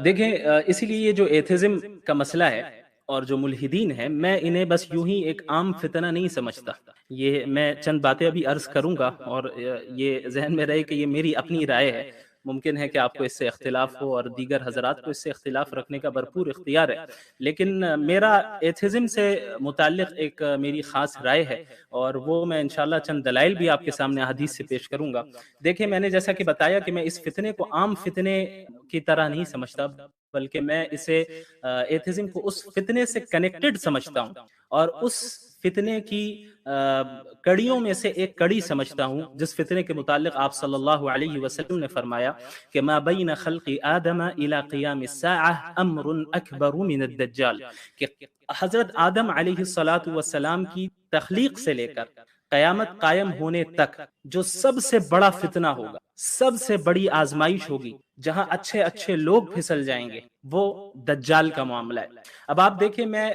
دیکھیں اسی لیے یہ جو ایتھزم کا مسئلہ ہے اور جو ملحدین ہیں، میں انہیں بس یوں ہی ایک عام فتنہ نہیں سمجھتا. یہ میں چند باتیں ابھی عرض کروں گا، اور یہ ذہن میں رہے کہ یہ میری اپنی رائے ہے. ممکن ہے کہ آپ کو اس سے اختلاف ہو اور دیگر حضرات کو اس سے اختلاف رکھنے کا بھرپور اختیار ہے، لیکن میرا ایتھزم سے متعلق ایک میری خاص رائے ہے، اور وہ میں انشاءاللہ چند دلائل بھی آپ کے سامنے حدیث سے پیش کروں گا. دیکھیں، میں نے جیسا کہ بتایا کہ میں اس فتنے کو عام فتنے کی طرح نہیں سمجھتا، بلکہ میں اسے ایتھزم کو اس فتنے سے کنیکٹڈ سمجھتا ہوں، اور اس فتنے کی کڑیوں میں سے ایک کڑی سمجھتا ہوں جس فتنے کے متعلق آپ صلی اللہ علیہ وسلم نے فرمایا کہ ما بین خلق آدم الى قیام الساعہ امر اکبر من الدجال، کہ حضرت آدم علیہ الصلاۃ والسلام کی تخلیق سے لے کر قیامت قائم ہونے تک جو سب سے بڑا فتنہ ہوگا، سب سے بڑی آزمائش ہوگی، جہاں اچھے اچھے لوگ پھسل جائیں گے، وہ دجال کا معاملہ ہے. اب آپ دیکھیں، میں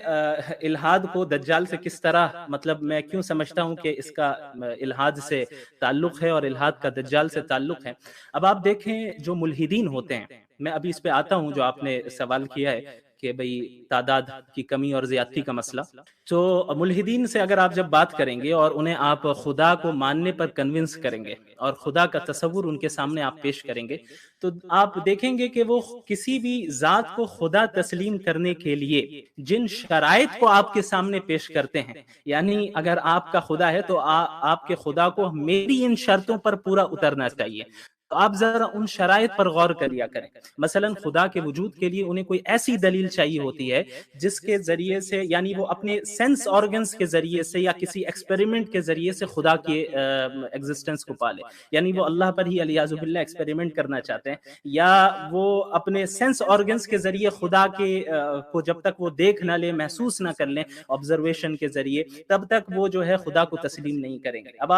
الہاد کو دجال سے کس طرح، مطلب میں کیوں سمجھتا ہوں کہ اس کا الہاد سے تعلق ہے اور الہاد کا دجال سے تعلق ہے. اب آپ دیکھیں، جو ملحدین ہوتے ہیں، میں ابھی اس پہ آتا ہوں جو آپ نے سوال کیا ہے کہ بھئی تعداد کی کمی اور زیادتی کا مسئلہ. تو ملحدین سے اگر آپ جب بات کریں گے اور انہیں آپ خدا کو ماننے پر کنونس کریں گے اور خدا کا تصور ان کے سامنے آپ پیش کریں گے، تو آپ دیکھیں گے کہ وہ کسی بھی ذات کو خدا تسلیم کرنے کے لیے جن شرائط کو آپ کے سامنے پیش کرتے ہیں، یعنی اگر آپ کا خدا ہے تو آپ کے خدا کو میری ان شرطوں پر پورا اترنا چاہیے. تو آپ ذرا ان شرائط پر غور کریا کریں. مثلا خدا کے وجود کے لیے انہیں کوئی ایسی دلیل چاہیے ہوتی ہے جس کے ذریعے سے، یعنی وہ اپنے سینس آرگنز کے ذریعے سے یا کسی ایکسپیریمنٹ کے ذریعے سے خدا کی ایگزسٹنس کو پالے، یعنی وہ اللہ پر ہی علیاذ باللہ ایکسپیریمنٹ کرنا چاہتے ہیں، یا وہ اپنے سینس آرگنز کے ذریعے خدا کے کو جب تک وہ دیکھ نہ لیں، محسوس نہ کر لیں آبزرویشن کے ذریعے، تب تک وہ جو ہے خدا کو تسلیم نہیں کریں گے. اب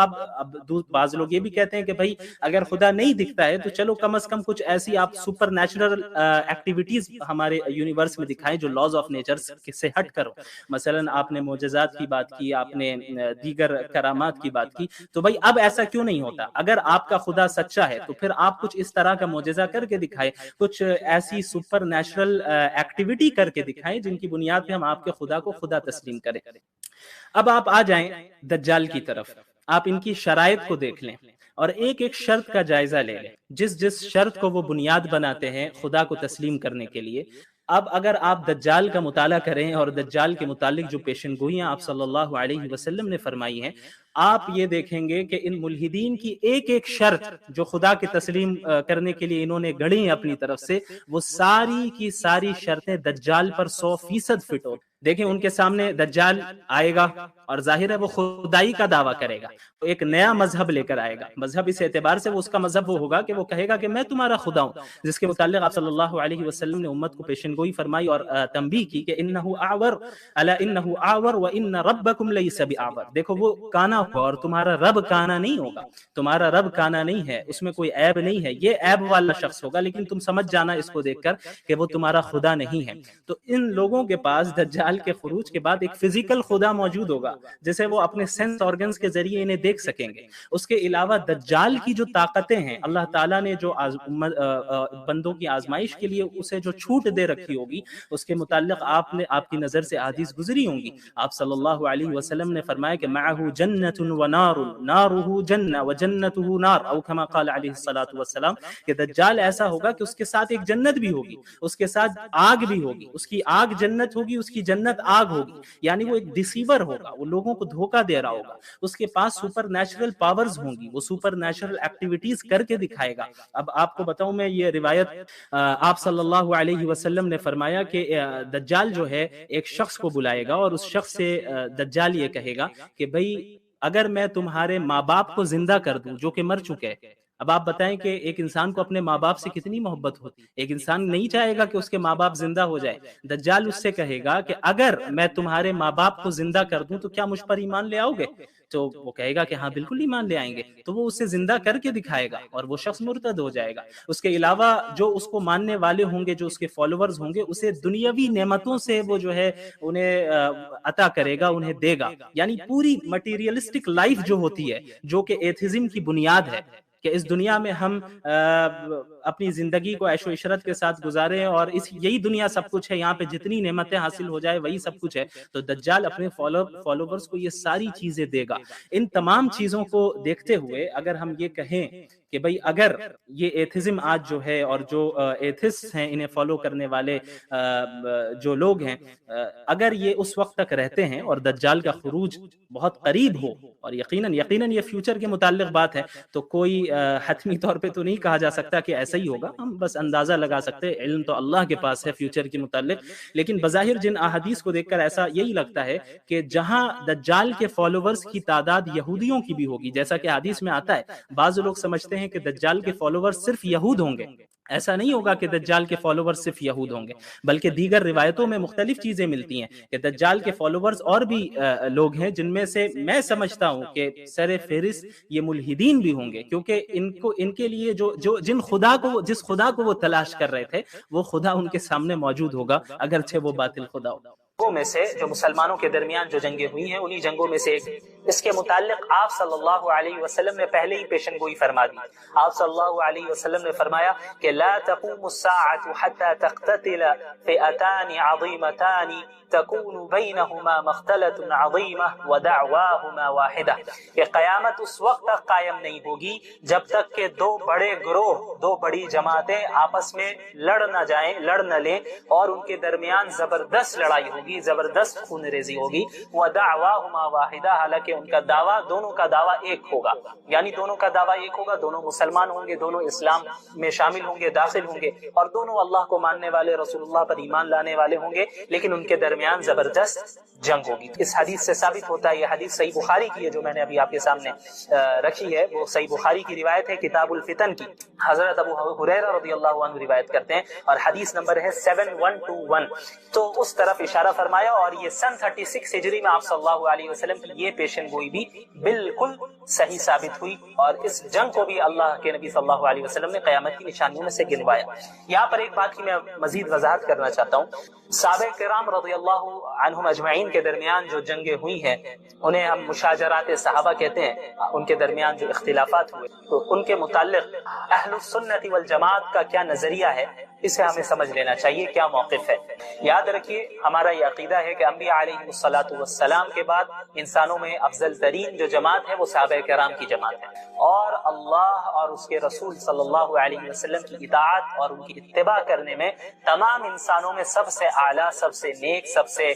بعض لوگ یہ بھی کہتے ہیں کہ بھائی اگر خدا نہیں دکھتا ہے تو چلو کم از کم کچھ ایسی آپ سپر نیچرل ایکٹیویٹیز ہمارے یونیورس میں دکھائیں جو لاز آف نیچر سے ہٹ کرو. مثلا آپ نے معجزات کی بات کی، آپ نے دیگر کرامات کی بات کی، تو بھائی اب ایسا کیوں نہیں ہوتا؟ اگر آپ کا خدا سچا ہے تو پھر آپ کچھ اس طرح کا معجزہ کر کے دکھائے، کچھ ایسی سپر نیچرل ایکٹیویٹی کر کے دکھائیں جن کی بنیاد پہ ہم آپ کے خدا کو خدا تسلیم کریں. اب آپ آ جائیں دجال کی طرف، آپ ان کی شرائط کو دیکھ لیں اور ایک ایک شرط کا جائزہ لے لیں، جس شرط کو وہ بنیاد بناتے ہیں خدا کو تسلیم کرنے کے لیے. اب اگر آپ دجال کا مطالعہ کریں اور دجال کے متعلق جو پیشن گوئیاں آپ صلی اللہ علیہ وسلم نے فرمائی ہیں، آپ یہ دیکھیں گے کہ ان ملحدین کی ایک ایک شرط جو خدا کے تسلیم کرنے کے لیے انہوں نے گڑھی اپنی طرف سے، وہ ساری کی ساری شرطیں دجال پر 100% فٹ ہوتی. دیکھیں، ان کے سامنے دجال آئے گا اور ظاہر ہے وہ خدائی کا دعویٰ کرے گا، تو ایک نیا مذہب لے کر آئے گا. مذہب اس اعتبار سے وہ اس کا مذہب وہ ہوگا کہ وہ کہے گا کہ میں تمہارا خدا ہوں، جس کے متعلق آپ صلی اللہ علیہ وسلم نے امت کو پیشن گوئی فرمائی اور تنبیہ کی کہ انہ اعور الا انہ اعور وان ربکم لیس باعور. دیکھو، وہ کانا ہوا اور تمہارا رب کانا نہیں ہوگا، تمہارا رب کانا نہیں ہے، اس میں کوئی عیب نہیں ہے، یہ عیب والا شخص ہوگا، لیکن تم سمجھ جانا اس کو دیکھ کر کہ وہ تمہارا خدا نہیں ہے. تو ان لوگوں کے پاس دجال کے خروج کے بعد ایک فزیکل خدا موجود ہوگا جسے وہ اپنے سینس آرگنز کے ذریعے انہیں دیکھ سکیں گے. اس کے علاوہ دجال کی جو طاقتیں ہیں، اللہ تعالیٰ نے جو بندوں کی آزمائش کے لیے اسے جو چھوٹ دے رکھی ہوگی، اس کے متعلق آپ کی نظر سے احادیث گزری ہوں گی. آپ صلی اللہ علیہ وسلم نے فرمایا کہ معه جنت ونار ناره جنہ وجنته نار، او کما قال علیہ الصلوۃ والسلام، کہ دجال ایسا ہوگا کہ اس کے ساتھ ایک جنت بھی ہوگی، اس کے ساتھ آگ بھی ہوگی، اس کی آگ جنت ہوگی، اس کی جنت آگ ہوگی. یعنی وہ ایک ڈیسیور ہوگا، وہ لوگوں کو دھوکہ دے رہا ہوگا، اس کے پاس سپر نیچرل پاورز ہوں گی، وہ سپر نیچرل ایکٹیویٹیز کر کے دکھائے گا. اب آپ کو بتاؤں میں یہ روایت، آپ صلی اللہ علیہ وسلم نے فرمایا کہ دجال جو ہے ایک شخص کو بلائے گا اور اس شخص سے دجال یہ کہے گا کہ بھئی اگر میں تمہارے ماں باپ کو زندہ کر دوں جو کہ مر چکے. اب آپ بتائیں کہ ایک انسان کو اپنے ماں باپ سے کتنی محبت ہوتی ہے، ایک انسان نہیں چاہے گا کہ اس کے ماں باپ زندہ ہو جائے. دجال اس سے کہے گا کہ اگر میں تمہارے ماں باپ کو زندہ کر دوں تو کیا مجھ پر ایمان لے آؤ گے؟ تو وہ کہے گا کہ ہاں بالکل ایمان لے آئیں گے. تو وہ اسے زندہ کر کے دکھائے گا اور وہ شخص مرتد ہو جائے گا. اس کے علاوہ جو اس کو ماننے والے ہوں گے، جو اس کے فالوورز ہوں گے، اسے دنیاوی نعمتوں سے وہ جو ہے انہیں عطا کرے گا، انہیں دے گا. یعنی پوری مٹیریلسٹک لائف جو ہوتی ہے، جو کہ ایتھزم کی بنیاد ہے، کہ اس دنیا میں ہم اپنی زندگی کو عیش و عشرت کے ساتھ گزاریں اور یہی دنیا سب کچھ ہے، یہاں پہ جتنی نعمتیں حاصل ہو جائے وہی سب کچھ ہے، تو دجال اپنے فالوورز کو یہ ساری چیزیں دے گا۔ ان تمام چیزوں کو دیکھتے ہوئے اگر ہم یہ کہیں کہ بھئی اگر یہ ایتھزم آج جو ہے اور جو ایتھسٹ ہیں انہیں فالو کرنے والے جو لوگ ہیں، اگر یہ اس وقت تک رہتے ہیں اور دجال کا خروج بہت قریب ہو، اور یقیناً یہ فیوچر کے متعلق بات ہے، تو کوئی حتمی طور پہ تو نہیں کہا جا سکتا کہ ایسا ہی ہوگا، ہم بس اندازہ لگا سکتے ہیں، علم تو اللہ کے پاس ہے فیوچر کے متعلق، لیکن بظاہر جن احادیث کو دیکھ کر ایسا یہی لگتا ہے کہ جہاں دجال کے فالوورز کی تعداد یہودیوں کی بھی ہوگی، جیسا کہ حدیث میں آتا ہے، بعض لوگ سمجھتے ہیں کہ دجال کے فالوورز صرف یہود ہوں گے، ایسا نہیں ہوگا کہ دجال کے فالوورز صرف یہود ہوں گے، بلکہ دیگر روایتوں میں مختلف چیزیں ملتی ہیں کہ دجال کے فالوورز اور بھی لوگ ہیں، جن میں سے میں سمجھتا ہوں کہ سر فہرست یہ ملحدین بھی ہوں گے، کیونکہ ان کے لیے جس خدا کو وہ تلاش کر رہے تھے وہ خدا ان کے سامنے موجود ہوگا، اگرچہ وہ باطل خدا ہوگا۔ میں سے جو مسلمانوں کے درمیان جو جنگیں ہوئی ہیں انہی جنگوں میں سے ایک، اس کے متعلق آپ صلی اللہ علیہ وسلم نے پہلے ہی پیشن گوئی فرما دی۔ آپ صلی اللہ علیہ وسلم نے فرمایا کہ لا تقوم الساعة حتى تقتتل فئتان عظیمتان تكون بينهما مختلة عظيمة ودعواهما واحدة، کہ قیامت اس وقت تک قائم نہیں ہوگی جب تک کہ دو بڑے گروہ، دو بڑی جماعتیں آپس میں لڑ نہ لیں اور ان کے درمیان زبردست لڑائی ہوگی، زبردست خون ریزی ہوگی، ودعواهما واحدة، حالانکہ ان کا دعویٰ، دونوں کا دعویٰ ایک ہوگا، یعنی دونوں کا دعویٰ ایک ہوگا، دونوں مسلمان ہوں گے، دونوں اسلام میں شامل ہوں گے، داخل ہوں گے، اور دونوں اللہ کو ماننے والے، رسول اللہ پر ایمان لانے والے ہوں گے، لیکن ان کے درمیان زبردست جنگ ہوگی۔ اس حدیث سے ثابت ہوتا ہے، یہ حدیث صحیح بخاری کی ہے جو میں نے ابھی آپ کے سامنے رکھی ہے، وہ صحیح بخاری کی روایت ہے، کتاب الفتن کی، حضرت ابو ہریرہ رضی اللہ عنہ روایت کرتے ہیں، اور حدیث نمبر ہے 7121۔ تو اس طرف اشارہ فرمایا، اور یہ سن 36 ہجری میں آپ صلی اللہ علیہ وسلم کی یہ پیشن گوئی بھی بالکل صحیح ثابت ہوئی، اور اس جنگ کو بھی اللہ کے نبی صلی اللہ علیہ وسلم نے قیامت کی نشانیوں میں سے گنوایا۔ یہاں پر ایک بات کی میں مزید وضاحت کرنا چاہتا ہوں، صحابہ کرام رضی اللہ عنہم اجمعین کے درمیان جو جنگیں ہوئی ہیں انہیں ہم مشاجرات صحابہ کہتے ہیں، ان کے درمیان جو اختلافات ہوئے تو ان کے متعلق اہل السنت والجماعت کا کیا نظریہ ہے، اسے ہمیں سمجھ لینا چاہیے، کیا موقف ہے۔ یاد رکھیے ہمارا یہ عقیدہ ہے کہ انبیاء علیہ الصلاۃ والسلام کے بعد انسانوں میں افضل ترین جو جماعت ہے وہ صحابہ کرام کی جماعت ہے، اور اللہ اور اس کے رسول صلی اللہ علیہ وسلم کی اطاعت اور ان کی اتباع کرنے میں تمام انسانوں میں سب سے اعلیٰ، سب سے نیک، سب سے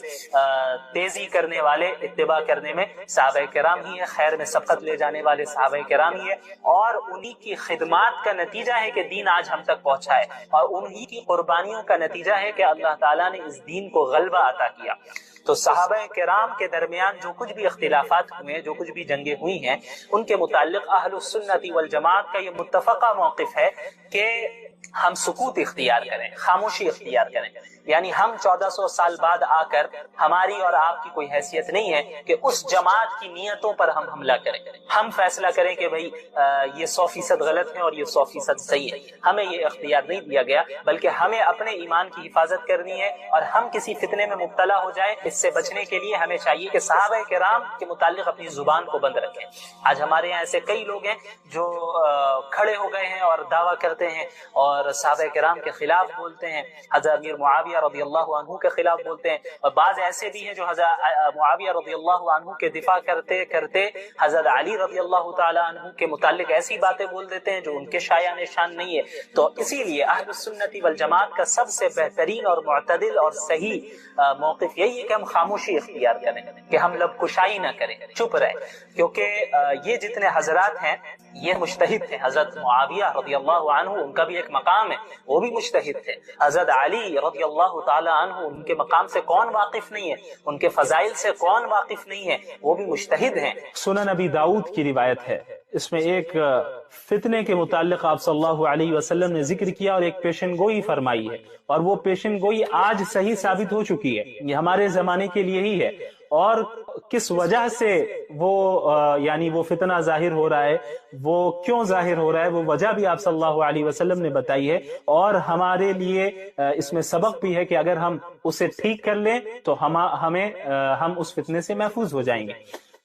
تیزی کرنے والے اتباع کرنے میں صحابہ کرام ہی ہے، خیر میں سبقت لے جانے والے صحابہ کرام ہی ہے، اور انہی کی خدمات کا نتیجہ ہے کہ دین آج ہم تک پہنچا ہے، اور انہی کی قربانیوں کا نتیجہ ہے کہ اللہ تعالیٰ نے اس دین کو غلبہ عطا کیا۔ تو صحابہ کرام کے درمیان جو کچھ بھی اختلافات ہوئے، جو کچھ بھی جنگیں ہوئی ہیں، ان کے متعلق اہل السنت والجماعت کا یہ متفقہ موقف ہے کہ ہم سکوت اختیار کریں، خاموشی اختیار کریں، یعنی ہم 1400 سال بعد آ کر ہماری اور آپ کی کوئی حیثیت نہیں ہے کہ اس جماعت کی نیتوں پر ہم حملہ کریں، ہم فیصلہ کریں کہ بھئی یہ 100% غلط ہے اور یہ 100% صحیح ہے، ہمیں یہ اختیار نہیں دیا گیا، بلکہ ہمیں اپنے ایمان کی حفاظت کرنی ہے، اور ہم کسی فتنے میں مبتلا ہو جائیں اس سے بچنے کے لیے ہمیں چاہیے کہ صحابہ کرام کے متعلق اپنی زبان کو بند رکھیں۔ آج ہمارے یہاں ایسے کئی لوگ ہیں جو کھڑے ہو گئے ہیں اور دعویٰ کرتے ہیں اور صحابہ کرام کے خلاف بولتے ہیں، حضرت امیر معاویہ رضی اللہ عنہ کے خلاف بولتے ہیں، اور بعض ایسے بھی ہیں جو حضرت معاویہ رضی اللہ عنہ کے دفاع کرتے کرتے حضرت علی رضی اللہ تعالی عنہ کے متعلق ایسی باتیں بول دیتے ہیں جو ان کے شایان شان نہیں ہے۔ تو اسی لیے اہل السنت والجماعت کا سب سے بہترین اور معتدل اور صحیح موقف یہی ہے کہ ہم خاموشی اختیار کریں، کہ ہم لب کشائی نہ کریں، چپ رہیں، کیونکہ یہ جتنے حضرات ہیں یہ مجتہد تھے۔ حضرت معاویہ رضی اللہ عنہ ان کا بھی ایک مقام ہے، وہ بھی مجتہد تھے۔ حضرت علی رضی اللہ تعالی عنہ ان کے مقام سے کون واقف نہیں ہے، ان کے فضائل سے کون واقف نہیں ہے، وہ بھی مجتہد ہیں۔ سنن ابی داؤد کی روایت ہے، اس میں ایک فتنے کے متعلق آپ صلی اللہ علیہ وسلم نے ذکر کیا اور ایک پیشن گوئی فرمائی ہے، اور وہ پیشن گوئی آج صحیح ثابت ہو چکی ہے، یہ ہمارے زمانے کے لیے ہی ہے، اور کس وجہ سے وہ یعنی وہ فتنہ ظاہر ہو رہا ہے، وہ کیوں ظاہر ہو رہا ہے، وہ وجہ بھی آپ صلی اللہ علیہ وسلم نے بتائی ہے، اور ہمارے لیے اس میں سبق بھی ہے کہ اگر ہم اسے ٹھیک کر لیں تو ہم اس فتنے سے محفوظ ہو جائیں گے۔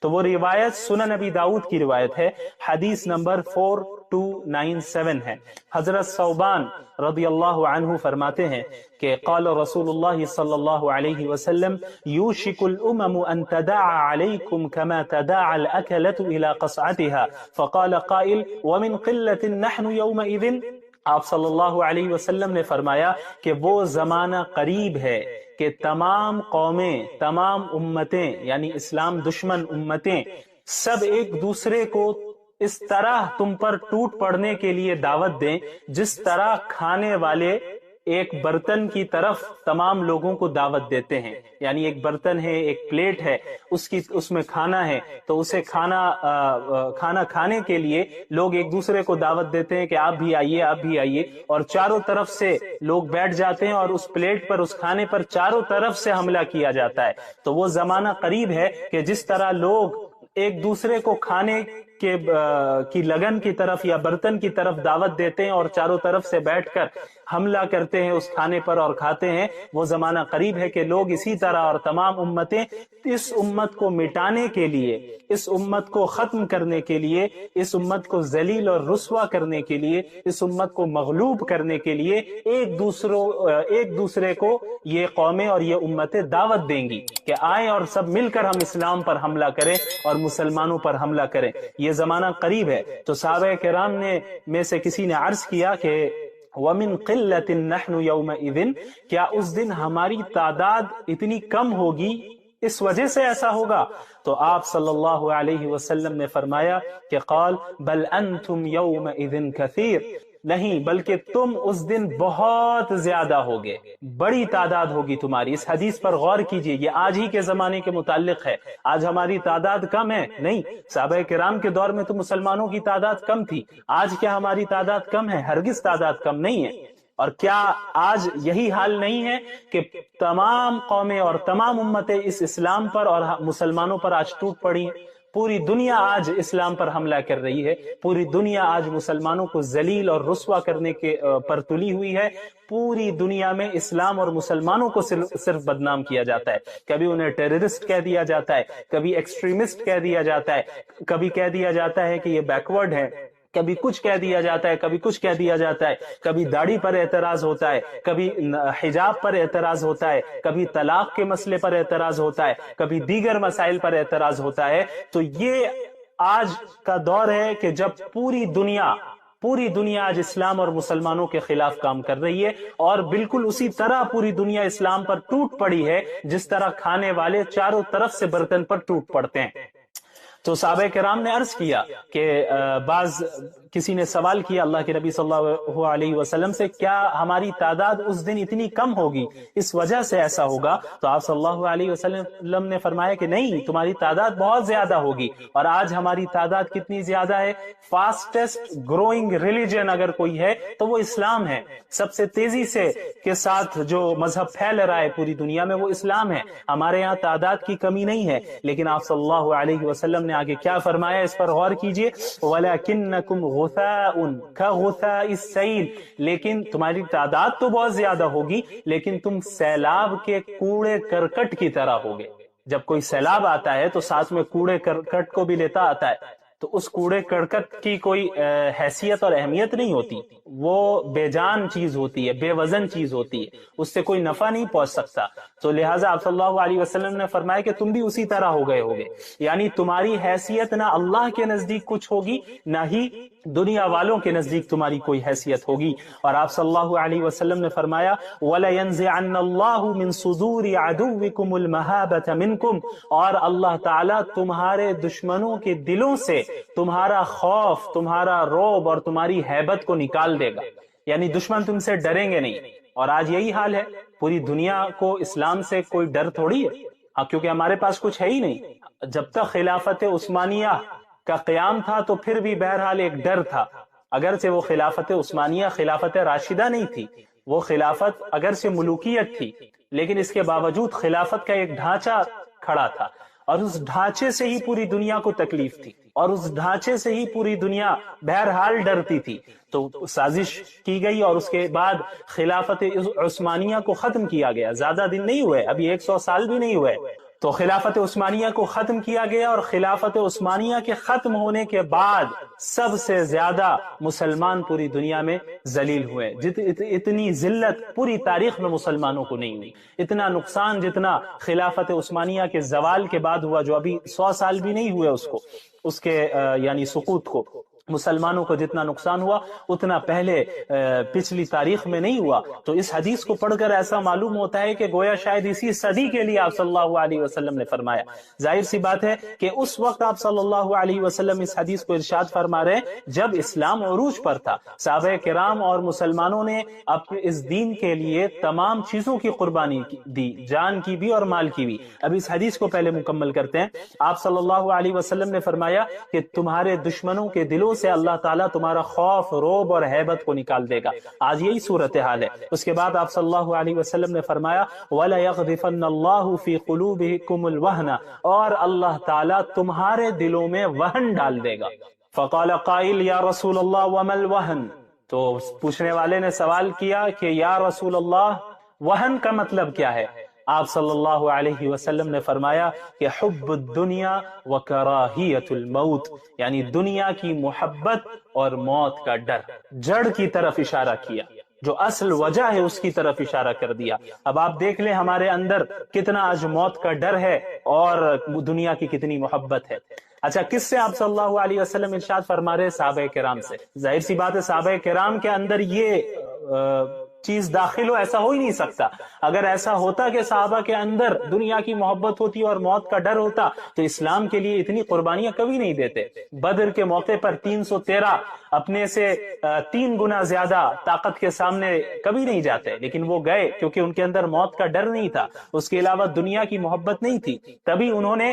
تو وہ روایت سنن نبی داؤد کی روایت ہے، حدیث نمبر 4297 ہے۔ حضرت ثوبان رضی اللہ عنہ فرماتے ہیں کہ قال رسول اللہ صلی اللہ علیہ وسلم یوشک الامم ان تداعى علیکم کما تداعى الاکلۃ الى قصعتها فقال قائل ومن قلۃ نحن یومئذ۔ آپ صلی اللہ علیہ وسلم نے فرمایا کہ وہ زمانہ قریب ہے کہ تمام قومیں، تمام امتیں، یعنی اسلام دشمن امتیں، سب ایک دوسرے کو اس طرح تم پر ٹوٹ پڑنے کے لیے دعوت دیں جس طرح کھانے والے ایک برتن کی طرف تمام لوگوں کو دعوت دیتے ہیں۔ یعنی ایک برتن ہے، ایک پلیٹ ہے، اس میں کھانا ہے، تو اسے کھانا کھانے کے لیے لوگ ایک دوسرے کو دعوت دیتے ہیں کہ آپ بھی آئیے، آپ بھی آئیے، اور چاروں طرف سے لوگ بیٹھ جاتے ہیں اور اس پلیٹ پر، اس کھانے پر چاروں طرف سے حملہ کیا جاتا ہے۔ تو وہ زمانہ قریب ہے کہ جس طرح لوگ ایک دوسرے کو کھانے کی لگن کی طرف یا برتن کی طرف دعوت دیتے ہیں اور چاروں طرف سے بیٹھ کر حملہ کرتے ہیں اس کھانے پر اور کھاتے ہیں، وہ زمانہ قریب ہے کہ لوگ اسی طرح، اور تمام امتیں اس امت کو مٹانے کے لیے، اس امت کو ختم کرنے کے لیے، اس امت کو ذلیل اور رسوا کرنے کے لیے، اس امت کو مغلوب کرنے کے لیے ایک دوسرے کو یہ قومیں اور یہ امتیں دعوت دیں گی کہ آئیں اور سب مل کر ہم اسلام پر حملہ کریں اور مسلمانوں پر حملہ کریں۔ یہ زمانہ قریب ہے۔ تو صحابہ کرام میں سے کسی نے عرض کیا کہ وَمِن قِلَّةٍ نَحْنُ يَوْمَئِذٍ، کیا اس دن ہماری تعداد اتنی کم ہوگی، اس وجہ سے ایسا ہوگا؟ تو آپ صلی اللہ علیہ وسلم نے فرمایا کہ قال بل انتم یومئذ کثیر، نہیں بلکہ تم اس دن بہت زیادہ ہوگے، بڑی تعداد ہوگی تمہاری۔ اس حدیث پر غور کیجئے، یہ آج ہی کے زمانے کے متعلق ہے۔ آج ہماری تعداد کم ہے؟ نہیں، صحابہ کرام کے دور میں تو مسلمانوں کی تعداد کم تھی۔ آج کیا ہماری تعداد کم ہے؟ ہرگز تعداد کم نہیں ہے۔ اور کیا آج یہی حال نہیں ہے کہ تمام قومیں اور تمام امتیں اس اسلام پر اور مسلمانوں پر آج ٹوٹ پڑی ہیں؟ پوری دنیا آج اسلام پر حملہ کر رہی ہے، پوری دنیا آج مسلمانوں کو ذلیل اور رسوا کرنے کے پر تلی ہوئی ہے۔ پوری دنیا میں اسلام اور مسلمانوں کو صرف بدنام کیا جاتا ہے۔ کبھی انہیں ٹیررسٹ کہہ دیا جاتا ہے، کبھی ایکسٹریمسٹ کہہ دیا جاتا ہے، کبھی کہہ دیا جاتا ہے کہ یہ بیکورڈ ہے، کبھی کچھ کہہ دیا جاتا ہے، کبھی کچھ کہہ دیا جاتا ہے، کبھی داڑھی پر اعتراض ہوتا ہے، کبھی حجاب پر اعتراض ہوتا ہے، کبھی طلاق کے مسئلے پر اعتراض ہوتا ہے، کبھی دیگر مسائل پر اعتراض ہوتا ہے۔ تو یہ آج کا دور ہے کہ جب پوری دنیا آج اسلام اور مسلمانوں کے خلاف کام کر رہی ہے، اور بالکل اسی طرح پوری دنیا اسلام پر ٹوٹ پڑی ہے جس طرح کھانے والے چاروں طرف سے برتن پر ٹوٹ پڑتے ہیں۔ تو صحابہ کرام نے عرض کیا کہ کسی نے سوال کیا اللہ کے نبی صلی اللہ علیہ وسلم سے، کیا ہماری تعداد اس دن اتنی کم ہوگی، اس وجہ سے ایسا ہوگا؟ تو آپ صلی اللہ علیہ وسلم نے فرمایا کہ نہیں، تمہاری تعداد بہت زیادہ ہوگی۔ اور آج ہماری تعداد کتنی زیادہ ہے؟ فاسٹسٹ گروئنگ ریلیجن اگر کوئی ہے تو وہ اسلام ہے۔ سب سے تیزی سے کے ساتھ جو مذہب پھیل رہا ہے پوری دنیا میں وہ اسلام ہے۔ ہمارے یہاں تعداد کی کمی نہیں ہے، لیکن آپ صلی اللہ علیہ وسلم نے آگے کیا فرمایا، اس پر غور کیجئے۔ وَلَكِنَّكُمْ غُثَاءٌ كَغُثَاءِ السَّيْلِ، لیکن تمہاری تعداد تو بہت زیادہ ہوگی لیکن تم سیلاب کے کوڑے کرکٹ کی طرح ہوگے۔ جب کوئی سیلاب آتا ہے تو ساتھ میں کوڑے کرکٹ کو بھی لیتا آتا ہے، تو اس کوڑے کرکٹ کی کوئی حیثیت اور اہمیت نہیں ہوتی، وہ بے جان چیز ہوتی ہے، بے وزن چیز ہوتی ہے، اس سے کوئی نفع نہیں پہنچ سکتا۔ تو لہٰذا آپ صلی اللہ علیہ وسلم نے فرمایا کہ تم بھی اسی طرح ہو گئے ہوگے، یعنی تمہاری حیثیت نہ اللہ کے نزدیک کچھ ہوگی، نہ ہی دنیا والوں کے نزدیک تمہاری کوئی حیثیت ہوگی۔ اور آپ صلی اللہ علیہ وسلم نے فرمایا وَلَيَنزِعَنَّ اللَّهُ مِن صُدُورِ عَدُوِّكُمُ الْمَهَابَةَ مِنْكُمْ، اور اللہ تعالیٰ تمہارے دشمنوں کے دلوں سے تمہارا خوف، تمہارا رعب اور تمہاری ہیبت کو نکال دے گا، یعنی دشمن تم سے ڈریں گے نہیں۔ اور آج یہی حال ہے، پوری دنیا کو اسلام سے کوئی ڈر تھوڑی ہے، کیونکہ ہمارے پاس کچھ ہے ہی نہیں۔ جب تک خلافت عثمانیہ کا قیام تھا تو پھر بھی بہرحال ایک ڈر تھا، اگرچہ وہ خلافت عثمانیہ خلافت راشدہ نہیں تھی، وہ خلافت اگرچہ ملوکیت تھی، لیکن اس کے باوجود خلافت کا ایک ڈھانچہ کھڑا تھا، اور اس ڈھانچے سے ہی پوری دنیا کو تکلیف تھی، اور اس ڈھانچے سے ہی پوری دنیا بہرحال ڈرتی تھی۔ تو سازش کی گئی اور اس کے بعد خلافت عثمانیہ کو ختم کیا گیا۔ زیادہ دن نہیں ہوئے، ابھی 100 سال بھی نہیں ہوئے، تو خلافت عثمانیہ کو ختم کیا گیا، اور خلافت عثمانیہ کے ختم ہونے کے بعد سب سے زیادہ مسلمان پوری دنیا میں ذلیل ہوئے۔ اتنی ذلت پوری تاریخ میں مسلمانوں کو نہیں ہوئی، اتنا نقصان جتنا خلافت عثمانیہ کے زوال کے بعد ہوا، جو ابھی 100 سال بھی نہیں ہوئے اس کے یعنی سقوط کو، مسلمانوں کو جتنا نقصان ہوا اتنا پہلے پچھلی تاریخ میں نہیں ہوا۔ تو اس حدیث کو پڑھ کر ایسا معلوم ہوتا ہے کہ گویا شاید اسی صدی کے لیے آپ صلی اللہ علیہ وسلم نے فرمایا۔ ظاہر سی بات ہے کہ اس وقت آپ صلی اللہ علیہ وسلم اس حدیث کو ارشاد فرما رہے ہیں جب اسلام عروج پر تھا، صحابہ کرام اور مسلمانوں نے اپنے اس دین کے لیے تمام چیزوں کی قربانی دی، جان کی بھی اور مال کی بھی۔ اب اس حدیث کو پہلے مکمل کرتے ہیں۔ آپ صلی اللہ علیہ وسلم نے فرمایا کہ تمہارے دشمنوں کے دلوں سے اللہ تعالیٰ تمہارا خوف، رعب اور ہیبت کو نکال دے گا۔ آج یہی صورتحال ہے۔ اس کے بعد آپ صلی اللہ علیہ وسلم نے فرمایا وَلَيَغْذِفَنَّ اللَّهُ فِي قُلُوبِكُمُ الْوَهْنَ، اور اللہ تعالیٰ تمہارے دلوں میں وہن ڈال دے گا۔ فَقَالَ قَائِلٌ يَا رَسُولَ اللَّهِ وَمَا الْوَهْنُ، تو پوچھنے والے نے سوال کیا کہ یا رسول اللہ وہن کا مطلب کیا ہے؟ آپ صلی اللہ علیہ وسلم نے فرمایا کہ حب الدنیا وکراہیت الموت، یعنی دنیا کی محبت اور موت کا ڈر۔ جڑ کی طرف اشارہ کیا، جو اصل وجہ ہے اس کی طرف اشارہ کر دیا۔ اب آپ دیکھ لیں ہمارے اندر کتنا آج موت کا ڈر ہے اور دنیا کی کتنی محبت ہے۔ اچھا، کس سے آپ صلی اللہ علیہ وسلم ارشاد فرما رہے؟ صحابہ کرام سے۔ ظاہر سی بات ہے صحابہ کرام کے اندر یہ چیز داخل ہو، ایسا ہو ہی نہیں سکتا۔ اگر ایسا ہوتا کہ صحابہ کے اندر دنیا کی محبت ہوتی اور موت کا ڈر ہوتا تو اسلام کے لیے اتنی قربانیاں کبھی نہیں دیتے۔ بدر کے موقع پر 313 اپنے سے 3 گنا زیادہ طاقت کے سامنے کبھی نہیں جاتے، لیکن وہ گئے کیونکہ ان کے اندر موت کا ڈر نہیں تھا، اس کے علاوہ دنیا کی محبت نہیں تھی۔ تبھی انہوں نے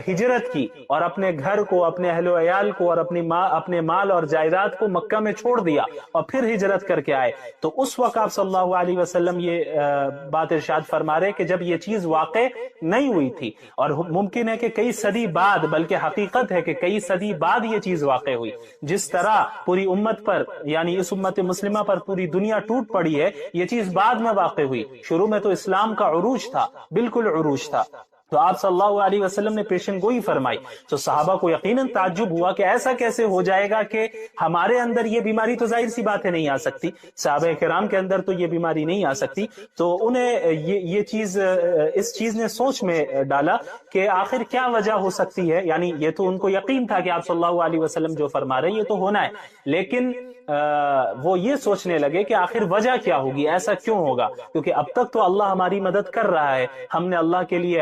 ہجرت کی اور اپنے گھر کو، اپنے اہل و عیال کو اور اپنے مال اور جائیداد کو مکہ میں چھوڑ دیا اور پھر ہجرت کر کے آئے۔ تو اس وقت آپ صلی اللہ علیہ وسلم یہ بات ارشاد فرما رہے کہ جب یہ چیز واقع نہیں ہوئی تھی، اور ممکن ہے کہ کئی صدی بعد، بلکہ حقیقت ہے کہ کئی صدی بعد یہ چیز واقع ہوئی۔ جس طرح پوری امت پر، یعنی اس امت مسلمہ پر پوری دنیا ٹوٹ پڑی ہے، یہ چیز بعد میں واقع ہوئی۔ شروع میں تو اسلام کا عروج تھا، بالکل عروج تھا۔ تو آپ صلی اللہ علیہ وسلم نے پیشن گوئی فرمائی، تو صحابہ کو یقیناً تعجب ہوا کہ ایسا کیسے ہو جائے گا کہ ہمارے اندر یہ بیماری تو ظاہر سی بات ہے نہیں آ سکتی، صحابہ کرام کے اندر تو یہ بیماری نہیں آ سکتی۔ تو انہیں یہ چیز، اس چیز نے سوچ میں ڈالا کہ آخر کیا وجہ ہو سکتی ہے۔ یعنی یہ تو ان کو یقین تھا کہ آپ صلی اللہ علیہ وسلم جو فرما رہے ہیں یہ تو ہونا ہے، لیکن وہ یہ سوچنے لگے کہ آخر وجہ کیا ہوگی، ایسا کیوں ہوگا، کیونکہ اب تک تو اللہ ہماری مدد کر رہا ہے، ہم نے اللہ کے لیے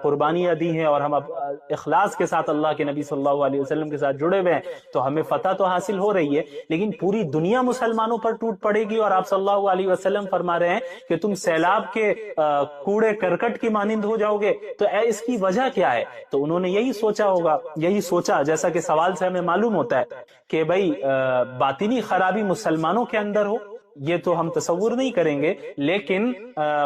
قربانیاں دی ہیں اور ہم اب اخلاص کے ساتھ اللہ کے نبی صلی اللہ علیہ وسلم کے ساتھ جڑے ہوئے ہیں، تو ہمیں فتح تو حاصل ہو رہی ہے، لیکن پوری دنیا مسلمانوں پر ٹوٹ پڑے گی اور آپ صلی اللہ علیہ وسلم فرما رہے ہیں کہ تم سیلاب کے کوڑے کرکٹ کی مانند ہو جاؤ گے، تو اس کی وجہ کیا ہے؟ تو انہوں نے یہی سوچا ہوگا، یہی سوچا جیسا کہ سوال سے ہمیں معلوم ہوتا ہے کہ بھائی باطنی خرابی مسلمانوں کے اندر ہو، یہ تو ہم تصور نہیں کریں گے، لیکن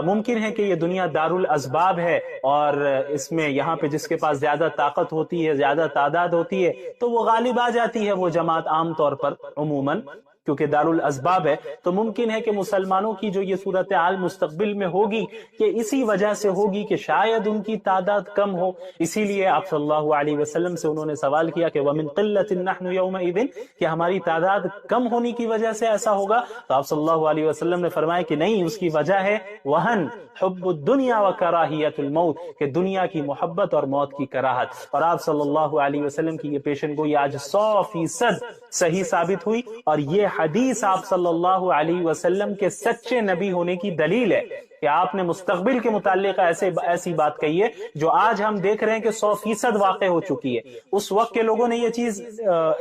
ممکن ہے کہ یہ دنیا دارالاسباب ہے اور اس میں یہاں پہ جس کے پاس زیادہ طاقت ہوتی ہے، زیادہ تعداد ہوتی ہے، تو وہ غالب آ جاتی ہے وہ جماعت عام طور پر عموماً، کیونکہ دارالاسباب ہے۔ تو ممکن ہے کہ مسلمانوں کی جو یہ صورتحال مستقبل میں ہوگی کہ اسی وجہ سے ہوگی کہ شاید ان کی تعداد کم ہو، اسی لیے آپ صلی اللہ علیہ وسلم سے انہوں نے سوال کیا کہ وَمِن قِلَّةٍ نَحْنُ يَوْمَئِذٍ، کہ ہماری تعداد کم ہونے کی وجہ سے ایسا ہوگا؟ تو آپ صلی اللہ علیہ وسلم نے فرمایا کہ نہیں، اس کی وجہ ہے وہن، حب الدنیا و کراہیت الموت، کہ دنیا کی محبت اور موت کی کراہت۔ اور آپ صلی اللہ علیہ وسلم کی یہ پیشن گوئی آج 100% صحیح ثابت ہوئی، اور یہ حدیث آپ صلی اللہ علیہ وسلم کے سچے نبی ہونے کی دلیل ہے کہ آپ نے مستقبل کے متعلق ایسی بات کہی ہے جو آج ہم دیکھ رہے ہیں کہ 100% واقع ہو چکی ہے۔ اس وقت کے لوگوں نے یہ چیز،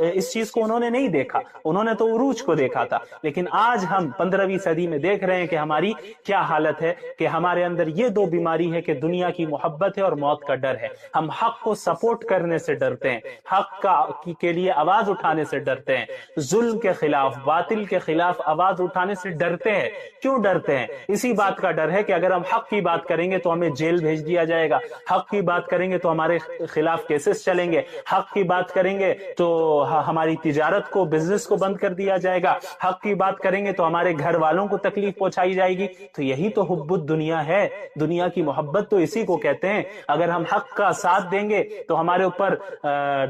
اس چیز کو انہوں نے نہیں دیکھا، انہوں نے تو عروج کو دیکھا تھا، لیکن آج ہم 15ویں صدی میں دیکھ رہے ہیں کہ ہماری کیا حالت ہے، کہ ہمارے اندر یہ دو بیماری ہے کہ دنیا کی محبت ہے اور موت کا ڈر ہے۔ ہم حق کو سپورٹ کرنے سے ڈرتے ہیں، حق کے لیے آواز اٹھانے سے ڈرتے ہیں، ظلم کے خلاف، باطل کے خلاف آواز اٹھانے سے ڈرتے ہیں۔ کیوں ڈرتے ہیں؟ اسی بات کا ڈر ہے کہ اگر ہم حق کی بات کریں گے تو ہمیں جیل بھیج دیا جائے گا، حق کی بات کریں گے تو ہمارے خلاف کیسز چلیں گے، حق کی بات کریں گے تو ہماری تجارت کو، بزنس کو بند کر دیا جائے گا، حق کی بات کریں گے تو ہمارے گھر والوں کو تکلیف پہنچائی جائے گی۔ تو یہی تو حب الدنیا ہے، دنیا کی محبت تو اسی کو کہتے ہیں۔ اگر ہم حق کا ساتھ دیں گے تو ہمارے اوپر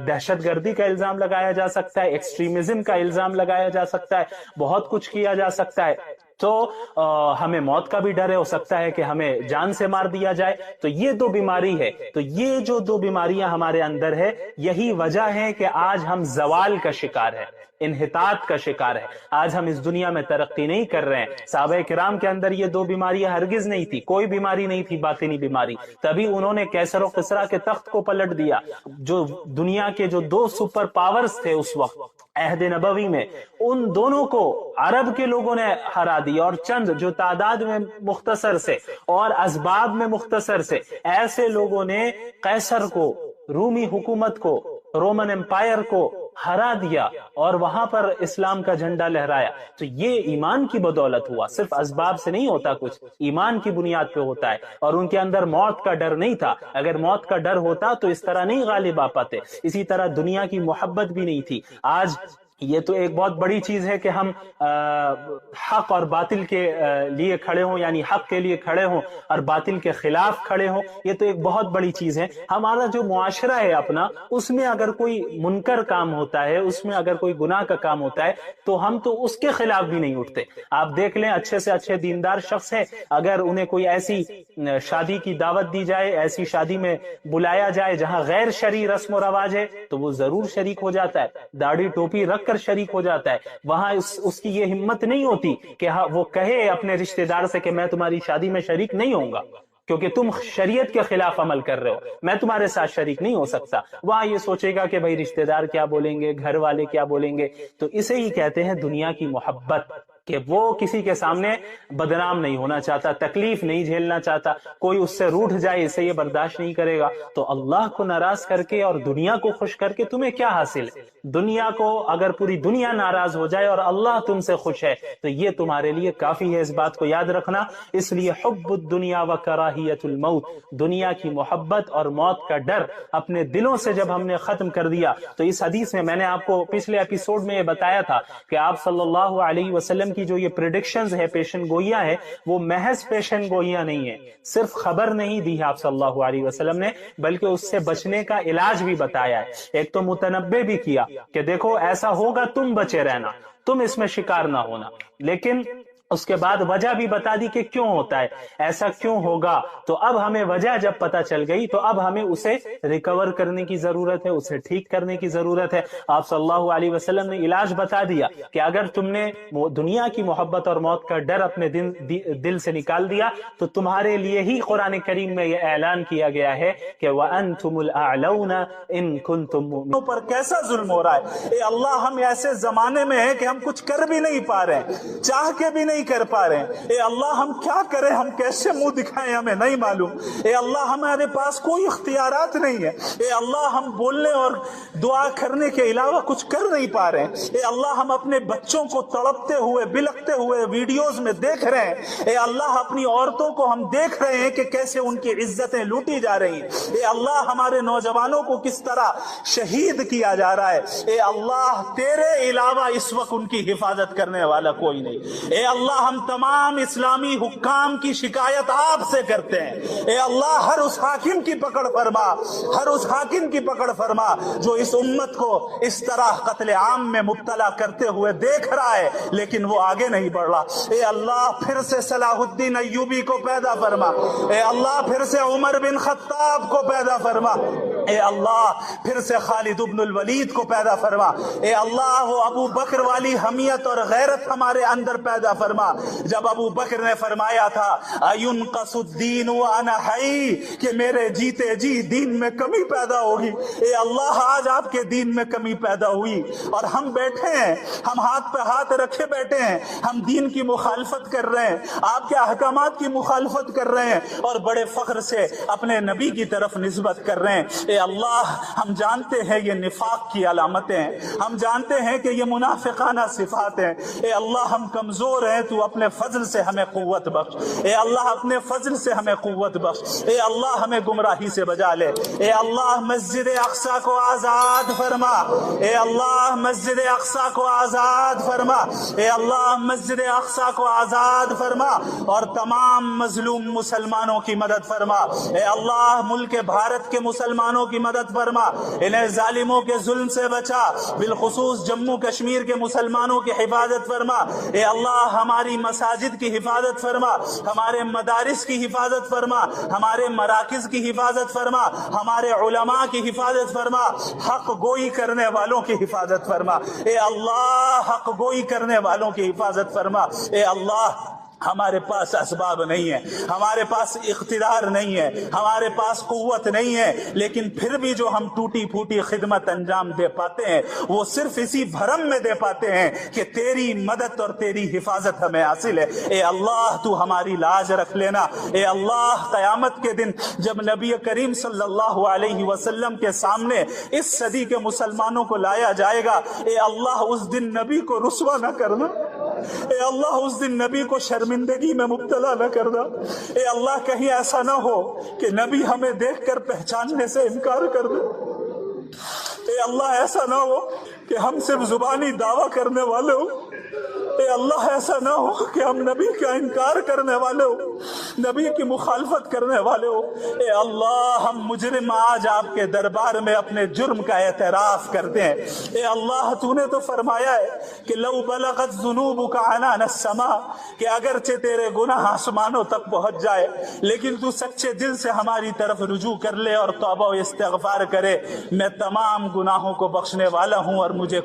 دہشت گردی کا الزام لگایا جا سکتا ہے، ایکسٹریمزم کا الزام لگایا جا سکتا ہے، بہت کچھ کیا جا سکتا ہے۔ تو ہمیں موت کا بھی ڈر ہے، ہو سکتا ہے کہ ہمیں جان سے مار دیا جائے۔ تو یہ دو بیماری ہے، تو یہ جو دو بیماریاں ہمارے اندر ہے، یہی وجہ ہے کہ آج ہم زوال کا شکار ہے، انحطاط کا شکار ہے۔ آج ہم اس دنیا میں ترقی نہیں کر رہے ہیں۔ صحابہ کرام کے اندر یہ دو بیماریاں ہرگز نہیں تھی، کوئی بیماری نہیں تھی باطنی بیماری، تبھی انہوں نے کیسر و قصرا کے تخت کو پلٹ دیا۔ جو دنیا کے جو دو سپر پاورز تھے اس وقت عہد نبوی میں، ان دونوں کو عرب کے لوگوں نے ہرا دیا، اور چند جو تعداد میں مختصر سے اور اسباب میں مختصر سے ایسے لوگوں نے قیصر کو، رومی حکومت کو، رومن امپائر کو ہرا دیا اور وہاں پر اسلام کا جھنڈا لہرایا۔ تو یہ ایمان کی بدولت ہوا، صرف اسباب سے نہیں ہوتا کچھ، ایمان کی بنیاد پہ ہوتا ہے۔ اور ان کے اندر موت کا ڈر نہیں تھا، اگر موت کا ڈر ہوتا تو اس طرح نہیں غالب آ پاتے۔ اسی طرح دنیا کی محبت بھی نہیں تھی۔ آج یہ تو ایک بہت بڑی چیز ہے کہ ہم حق اور باطل کے لیے کھڑے ہوں، یعنی حق کے لیے کھڑے ہوں اور باطل کے خلاف کھڑے ہوں، یہ تو ایک بہت بڑی چیز ہے۔ ہمارا جو معاشرہ ہے اپنا، اس میں اگر کوئی منکر کام ہوتا ہے، اس میں اگر کوئی گناہ کا کام ہوتا ہے تو ہم تو اس کے خلاف بھی نہیں اٹھتے۔ آپ دیکھ لیں، اچھے سے اچھے دیندار شخص ہے، اگر انہیں کوئی ایسی شادی کی دعوت دی جائے، ایسی شادی میں بلایا جائے جہاں غیر شرعی رسم و رواج ہے، تو وہ ضرور شریک ہو جاتا ہے، داڑھی ٹوپی رکھ کر شریک ہو جاتا ہے۔ وہاں اس کی یہ ہمت نہیں ہوتی کہ وہ کہے اپنے رشتہ دار سے کہ میں تمہاری شادی میں شریک نہیں ہوں گا کیونکہ تم شریعت کے خلاف عمل کر رہے ہو، میں تمہارے ساتھ شریک نہیں ہو سکتا۔ وہاں یہ سوچے گا کہ بھائی رشتہ دار کیا بولیں گے، گھر والے کیا بولیں گے۔ تو اسے ہی کہتے ہیں دنیا کی محبت، کہ وہ کسی کے سامنے بدنام نہیں ہونا چاہتا، تکلیف نہیں جھیلنا چاہتا، کوئی اس سے روٹھ جائے اسے یہ برداشت نہیں کرے گا۔ تو اللہ کو ناراض کر کے اور دنیا کو خوش کر کے تمہیں کیا حاصل ہے؟ دنیا کو اگر پوری دنیا ناراض ہو جائے اور اللہ تم سے خوش ہے تو یہ تمہارے لیے کافی ہے، اس بات کو یاد رکھنا۔ اس لیے حب الدنیا و کراہیت الموت، دنیا کی محبت اور موت کا ڈر اپنے دلوں سے جب ہم نے ختم کر دیا، تو اس حدیث میں نے آپ کو پچھلے ایپیسوڈ میں یہ بتایا تھا کہ آپ صلی اللہ علیہ وسلم کی جو یہ پریڈکشنز ہے، پیشن گوئیاں ہیں، وہ محض پیشن گوئیاں نہیں ہیں، صرف خبر نہیں دی ہے آپ صلی اللہ علیہ وسلم نے، بلکہ اس سے بچنے کا علاج بھی بتایا ہے۔ ایک تو متنبع بھی کیا کہ دیکھو ایسا ہوگا، تم بچے رہنا، تم اس میں شکار نہ ہونا، لیکن اس کے بعد وجہ بھی بتا دی کہ کیوں ہوتا ہے، ایسا کیوں ہوگا۔ تو اب ہمیں وجہ جب پتہ چل گئی تو اب ہمیں اسے ریکور کرنے کی ضرورت ہے، اسے ٹھیک کرنے کی ضرورت ہے۔ آپ صلی اللہ علیہ وسلم نے علاج بتا دیا کہ اگر تم نے دنیا کی محبت اور موت کا ڈر اپنے دل سے نکال دیا تو تمہارے لیے ہی قرآن کریم میں یہ اعلان کیا گیا ہے کہ وَأَنْتُمُ الْأَعْلَوْنَ إِن كُنْتُم مُؤْمِنِينَ۔ پر کیسا ظلم ہو رہا ہے اے اللہ، ہم ایسے زمانے میں ہیں کہ ہم کچھ کر بھی نہیں پا رہے ہیں، چاہ کے بھی نہیں کر پا رہے ہیں۔ اے اللہ ہم کیا کریں، ہم کیسے منہ دکھائیں، ہمیں نہیں معلوم۔ اے اللہ ہمارے پاس کوئی اختیارات نہیں ہے۔ اے اللہ ہم بولنے اور دعا کرنے کے علاوہ کچھ کر نہیں پا رہے ہیں۔ اے اللہ ہم اپنے بچوں کو تڑپتے ہوئے بلکتے ہوئے ویڈیوز میں دیکھ رہے ہیں۔ اے اللہ اپنی عورتوں کو ہم دیکھ رہے ہیں کہ کیسے ان کی عزتیں لوٹی جا رہی ہیں۔ اے اللہ ہمارے نوجوانوں کو کس طرح شہید کیا جا رہا ہے۔ اے اللہ تیرے علاوہ اس وقت ان کی حفاظت کرنے والا کوئی نہیں۔ اے اللہ ہم تمام اسلامی حکام کی شکایت آپ سے کرتے ہیں۔ اے اللہ ہر اس حاکم کی پکڑ فرما، ہر اس حاکم کی پکڑ فرما جو اس امت کو اس طرح قتل عام میں مبتلا کرتے ہوئے دیکھ رہا ہے لیکن وہ آگے نہیں بڑھ رہا۔ اے اللہ پھر سے صلاح الدین ایوبی کو پیدا فرما۔ اے اللہ پھر سے عمر بن خطاب کو پیدا فرما۔ اے اللہ پھر سے خالد بن الولید کو پیدا فرما۔ اے اللہ وہ ابو بکر والی حمیت اور غیرت ہمارے اندر پیدا فرما جب ابو بکر نے فرمایا تھا اَيُنْقَصُ الدِّينُ وَأَنَا حَيٌّ، کہ میرے جیتے جی دین میں کمی پیدا ہوگی۔ اے اللہ آج آپ کے دین میں کمی پیدا ہوئی اور ہم بیٹھے ہیں، ہم ہاتھ پہ ہاتھ رکھے بیٹھے ہیں، ہم دین کی مخالفت کر رہے ہیں، آپ کے احکامات کی مخالفت کر رہے ہیں اور بڑے فخر سے اپنے نبی کی طرف نسبت کر رہے ہیں۔ اے اللہ ہم جانتے ہیں یہ نفاق کی علامتیں ہیں، ہم جانتے ہیں کہ یہ منافقانہ صفات ہیں، اے اللہ ہم کمزور ہیں، تو اپنے فضل سے ہمیں قوت بخش، اے اللہ اپنے فضل سے ہمیں قوت بخش، اے اللہ ہمیں گمراہی سے بچا لے، اے اللہ مسجد اقصی کو آزاد فرما، اے اللہ مسجد اقصی کو آزاد فرما، اے اللہ مسجد اقصی کو آزاد فرما اور تمام مظلوم مسلمانوں کی مدد فرما، اے اللہ ملک بھارت کے مسلمانوں کی مدد فرما، انہیں ظالموں کے ظلم سے بچا، بالخصوص جموں کشمیر کے مسلمانوں کی حفاظت فرما، اے اللہ ہماری مساجد کی حفاظت فرما، ہمارے مدارس کی حفاظت فرما، ہمارے مراکز کی حفاظت فرما، ہمارے علماء کی حفاظت فرما، حق گوئی کرنے والوں کی حفاظت فرما، اے اللہ حق گوئی کرنے والوں کی حفاظت فرما، اے اللہ ہمارے پاس اسباب نہیں ہے، ہمارے پاس اقتدار نہیں ہے، ہمارے پاس قوت نہیں ہے، لیکن پھر بھی جو ہم ٹوٹی پھوٹی خدمت انجام دے پاتے ہیں وہ صرف اسی بھرم میں دے پاتے ہیں کہ تیری مدد اور تیری حفاظت ہمیں حاصل ہے، اے اللہ تو ہماری لاج رکھ لینا، اے اللہ قیامت کے دن جب نبی کریم صلی اللہ علیہ وسلم کے سامنے اس صدی کے مسلمانوں کو لایا جائے گا، اے اللہ اس دن نبی کو رسوا نہ کرنا، اے اللہ اس دن نبی کو شرمندگی میں مبتلا نہ کرنا، اے اللہ کہیں ایسا نہ ہو کہ نبی ہمیں دیکھ کر پہچاننے سے انکار کر دے، اے اللہ ایسا نہ ہو کہ ہم صرف زبانی دعویٰ کرنے والے ہو، اے اللہ ایسا نہ ہو کہ ہم نبی کا انکار کرنے والے ہو، نبی کی مخالفت کرنے والے ہو، اے اللہ ہم مجرم آج آپ کے دربار میں اپنے جرم کا اعتراف کرتے ہیں، اے اللہ تو نے تو فرمایا ہے کہ لو بلغت ذنوبک عنان السماء، کہ اگرچہ تیرے گناہ آسمانوں تک پہنچ جائے لیکن تو سچے دل سے ہماری طرف رجوع کر لے اور توبہ و استغفار کرے، میں تمام گناہوں کو بخشنے والا ہوں اور مجھے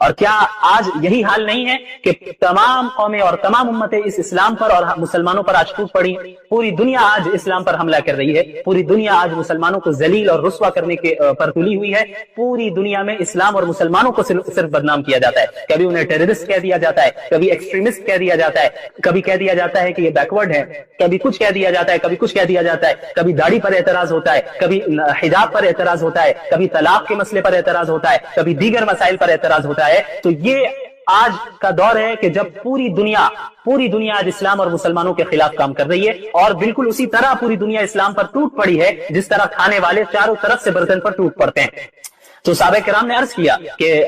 اور کیا آج یہی حال نہیں ہے کہ تمام قومیں اور تمام امتیں اس اسلام پر اور مسلمانوں پر آج ٹوٹ پڑی؟ پوری دنیا آج اسلام پر حملہ کر رہی ہے، پوری دنیا آج مسلمانوں کو ذلیل اور رسوا کرنے کے پر تلی ہوئی ہے، پوری دنیا میں اسلام اور مسلمانوں کو صرف بدنام کیا جاتا ہے، کبھی انہیں ٹیررسٹ کہہ دیا جاتا ہے، کبھی ایکسٹریمسٹ کہہ دیا جاتا ہے، کبھی کہہ دیا جاتا ہے کہ یہ بیکورڈ ہے، کبھی کچھ کہہ دیا جاتا ہے، کبھی کچھ کہہ دیا جاتا ہے، کبھی داڑھی پر اعتراض ہوتا ہے، کبھی حجاب پر اعتراض ہوتا ہے، کبھی طلاق کے مسئلے پر اعتراض ہوتا ہے، کبھی دیگر مسائل پر اعتراض ہوتا ہے۔ تو یہ آج کا دور ہے کہ جب پوری دنیا آج اسلام اور مسلمانوں کے خلاف کام کر رہی ہے، اور بالکل اسی طرح پوری دنیا اسلام پر ٹوٹ پڑی ہے جس طرح کھانے والے چاروں طرف سے برتن پر ٹوٹ پڑتے ہیں۔ تو صحابہ کرام نے عرض کیا کہ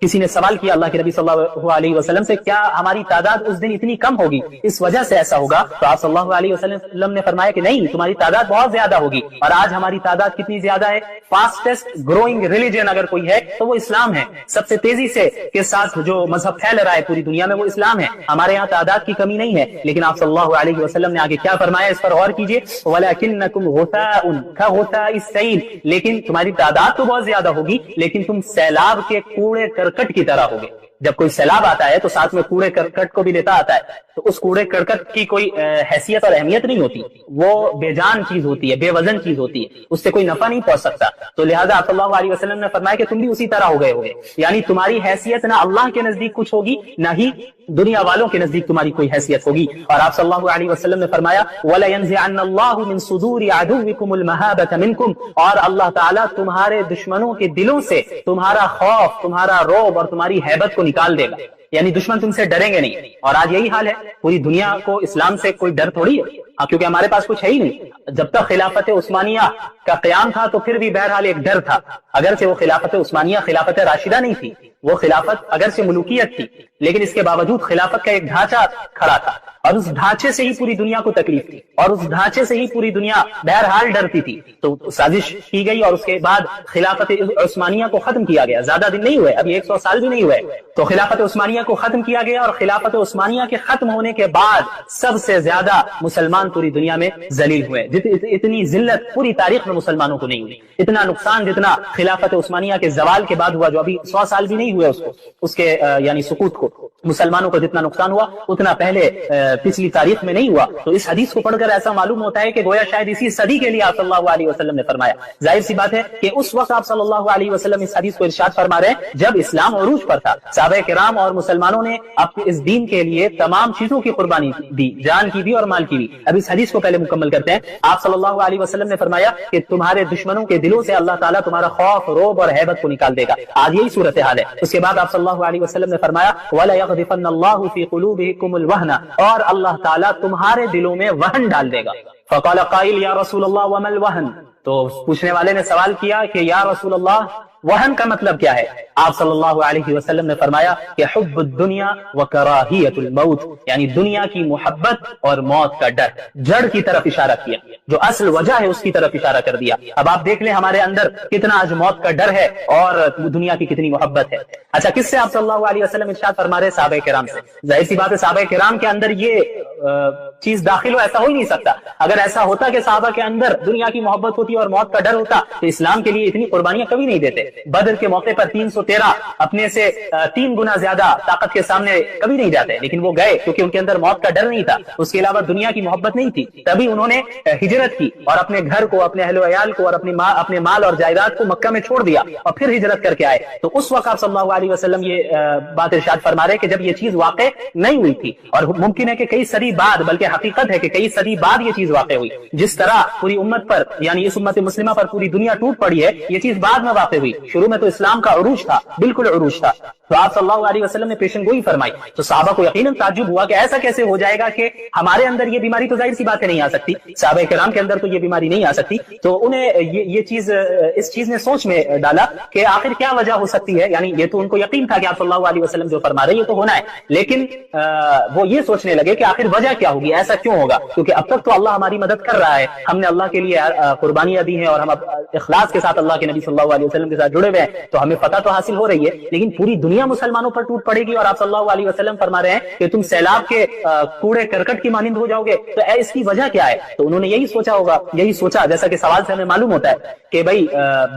کسی نے سوال کیا اللہ کے نبی صلی اللہ علیہ وسلم سے، کیا ہماری تعداد اس دن اتنی کم ہوگی، اس وجہ سے ایسا ہوگا؟ تو آپ صلی اللہ علیہ وسلم نے فرمایا کہ نہیں، تمہاری تعداد بہت زیادہ ہوگی، اور آج ہماری تعداد کتنی زیادہ ہے؟ فاسٹسٹ گروئنگ ریلیجن اگر کوئی ہے تو وہ اسلام ہے، سب سے تیزی سے کے ساتھ جو مذہب پھیل رہا ہے پوری دنیا میں وہ اسلام ہے، ہمارے یہاں تعداد کی کمی نہیں ہے۔ لیکن آپ صلی اللہ علیہ وسلم نے آگے کیا فرمایا، اس پر غور کیجئے، وَلَكِنَّكُمْ غُثَاءٌ كَغُثَاءِ السَّيْلِ، لیکن تمہاری تعداد تو بہت زیادہ ہوگی لیکن تم سیلاب کے کوڑے کرکٹ کی طرح ہوگے۔ جب کوئی سیلاب آتا ہے تو ساتھ میں کوڑے کرکٹ کو بھی لیتا آتا ہے، تو اس کوڑے کرکٹ کی کوئی حیثیت اور اہمیت نہیں ہوتی، وہ بے جان چیز ہوتی ہے، بے وزن چیز ہوتی ہے، اس سے کوئی نفع نہیں پہنچ سکتا۔ تو لہٰذا آپ صلی اللہ علیہ وسلم نے فرمایا کہ تم بھی اسی طرح ہو گئے ہوگے، یعنی تمہاری حیثیت نہ اللہ کے نزدیک کچھ ہوگی نہ ہی دنیا والوں کے نزدیک تمہاری کوئی حیثیت ہوگی۔ اور آپ صلی اللہ علیہ وسلم نے فرمایا وَلَيَنزِعَنَّ اللَّهُ مِن صُدُورِ عَدُوِّكُمُ الْمَهَابَةَ مِنكُمْ، اور اللہ تعالیٰ تمہارے دشمنوں کے دلوں سے تمہارا خوف، تمہارا رعب اور تمہاری ہیبت کو نکال دے گا، یعنی دشمن تم سے ڈریں گے نہیں۔ اور آج یہی حال ہے، پوری دنیا کو اسلام سے کوئی ڈر تھوڑی ہے، کیونکہ ہمارے پاس کچھ ہے ہی نہیں۔ جب تک خلافت عثمانیہ کا قیام تھا تو پھر بھی بہرحال ایک ڈر تھا، اگرچہ وہ خلافت عثمانیہ خلافت راشدہ نہیں تھی، وہ خلافت اگرچہ ملوکیت تھی لیکن اس کے باوجود خلافت کا ایک ڈھانچہ کھڑا تھا، اور اس ڈھانچے سے ہی پوری دنیا کو تکلیف تھی، اور اس ڈھانچے سے ہی پوری دنیا بہرحال ڈرتی تھی۔ تو سازش کی گئی اور اس کے بعد خلافت عثمانیہ کو ختم کیا گیا، زیادہ دن نہیں ہوئے، ابھی 100 سال بھی نہیں ہوئے، تو خلافت عثمانیہ کو ختم کیا گیا، اور خلافت عثمانیہ کے ختم ہونے کے بعد سب سے زیادہ مسلمان پوری دنیا میں ذلیل ہوئے۔ اتنی ذلت پوری تاریخ میں مسلمانوں کو نہیں ہوئی، اتنا نقصان جتنا خلافت عثمانیہ کے زوال کے بعد ہوا، جو ابھی 100 سال بھی نہیں نہیں ہوئے اس کے یعنی سقوط کو. مسلمانوں کو جتنا نقصان ہوا اتنا پہلے پچھلی تاریخ میں نہیں ہوا. تو اس حدیث کو پڑھ کر ایسا معلوم ہوتا ہے کہ گویا شاید اسی صدی کے لیے آپ صلی اللہ علیہ وسلم نے فرمایا. ظاہر سی بات ہے کہ اس وقت آپ صلی اللہ علیہ وسلم اس حدیث کو ارشاد فرما رہے ہیں جب اسلام عروج پر تھا. صحابہ کرام اور مسلمانوں نے اب اس دین کے لیے تمام چیزوں کی قربانی دی, جان کی بھی اور مال کی بھی. اب اس حدیث کو پہلے مکمل کرتے ہیں. آپ صلی اللہ علیہ وسلم نے فرمایا کہ تمہارے دشمنوں کے دلوں سے اللہ تعالیٰ تمہارا خوف, رعب اور ہیبت کو نکال دے گا. آج یہی صورتحال ہے. اس کے بعد آپ صلی اللہ علیہ وسلم نے فرمایا وَلَا يَغْذِفَنَّ اللَّهُ فِي قُلُوبِكُمُ الْوَهْنَ, اور اللہ تعالیٰ تمہارے دلوں میں وہن ڈال دے گا. فقال قائل یا رسول اللہ وما الوہن, تو پوچھنے والے نے سوال کیا کہ یا رسول اللہ وہن کا مطلب کیا ہے؟ آپ صلی اللہ علیہ وسلم نے فرمایا کہ حب الدنیا وکراہیت الموت, یعنی دنیا کی محبت اور موت کا ڈر. جڑ کی طرف اشارہ کیا, جو اصل وجہ ہے اس کی طرف اشارہ کر دیا. اب آپ دیکھ لیں ہمارے اندر کتنا آج موت کا ڈر ہے اور دنیا کی کتنی محبت ہے. اچھا, کس سے آپ صلی اللہ علیہ وسلم ارشاد فرما رہے؟ صحابہ کرام سے. ظاہر سی بات ہے صحابہ کرام کے اندر یہ چیز داخل ہو, ایسا ہو ہی نہیں سکتا. اگر ایسا ہوتا کہ صحابہ کے اندر دنیا کی محبت ہوتی اور موت کا ڈر ہوتا تو اسلام کے لیے اتنی قربانیاں کبھی نہیں دیتے. بدر کے موقع پر 313 اپنے سے 3 گنا زیادہ طاقت کے سامنے کبھی نہیں جاتے, لیکن وہ گئے کیونکہ ان کے اندر موت کا ڈر نہیں تھا. اس کے علاوہ دنیا کی محبت نہیں تھی, تبھی انہوں نے ہجرت کی اور اپنے گھر کو, اپنے اہل و عیال کو اور اپنے مال اور جائیداد کو مکہ میں چھوڑ دیا اور پھر ہجرت کر کے آئے. تو اس وقت آپ صلی اللہ علیہ وسلم یہ بات ارشاد فرما رہے کہ جب یہ چیز واقع نہیں ہوئی تھی, اور ممکن ہے کہ کئی صدی بعد, بلکہ حقیقت ہے کہ کئی صدی بعد یہ چیز واقع ہوئی. جس طرح پوری امت پر یعنی اس امت مسلمہ پر پوری دنیا ٹوٹ پڑی ہے, یہ چیز بعد میں واقع ہوئی. شروع میں تو اسلام کا عروج تھا, بالکل عروج تھا. تو آپ صلی اللہ علیہ وسلم نے پیشن گوئی فرمائی. تو صحابہ کو یقیناً تعجب ہوا کہ ایسا کیسے ہو جائے گا کہ ہمارے اندر یہ بیماری, تو ظاہر سی بات ہے نہیں آ سکتی, صحابہ کرام کے اندر تو یہ بیماری نہیں آ سکتی. تو انہیں یہ چیز, اس چیز نے سوچ میں ڈالا کہ آخر کیا وجہ ہو سکتی ہے. یعنی یہ تو ان کو یقین تھا کہ آپ صلی اللہ علیہ وسلم جو فرما رہے ہیں یہ تو ہونا ہے, لیکن وہ یہ سوچنے لگے کہ آخر وجہ کیا ہوگی, ایسا کیوں ہوگا, کیونکہ اب تک تو اللہ ہماری مدد کر رہا ہے, ہم نے اللہ کے لیے قربانیاں دی ہیں اور ہم اخلاص کے ساتھ اللہ کے نبی صلی اللہ علیہ وسلم کے ساتھ جڑے ہوئے ہیں, تو ہمیں فتح تو حاصل ہو رہی ہے, لیکن پوری دنیا مسلمانوں پر ٹوٹ پڑے گی اور آپ صلی اللہ علیہ وسلم فرما رہے ہیں کہ تم سیلاب کے کوڑے کرکٹ کی مانند ہو جاؤ گے, تو اس کی وجہ کیا ہے؟ تو انہوں نے یہی سوچا ہوگا, یہی سوچا جیسا کہ سوال سے ہمیں معلوم ہوتا ہے کہ بھئی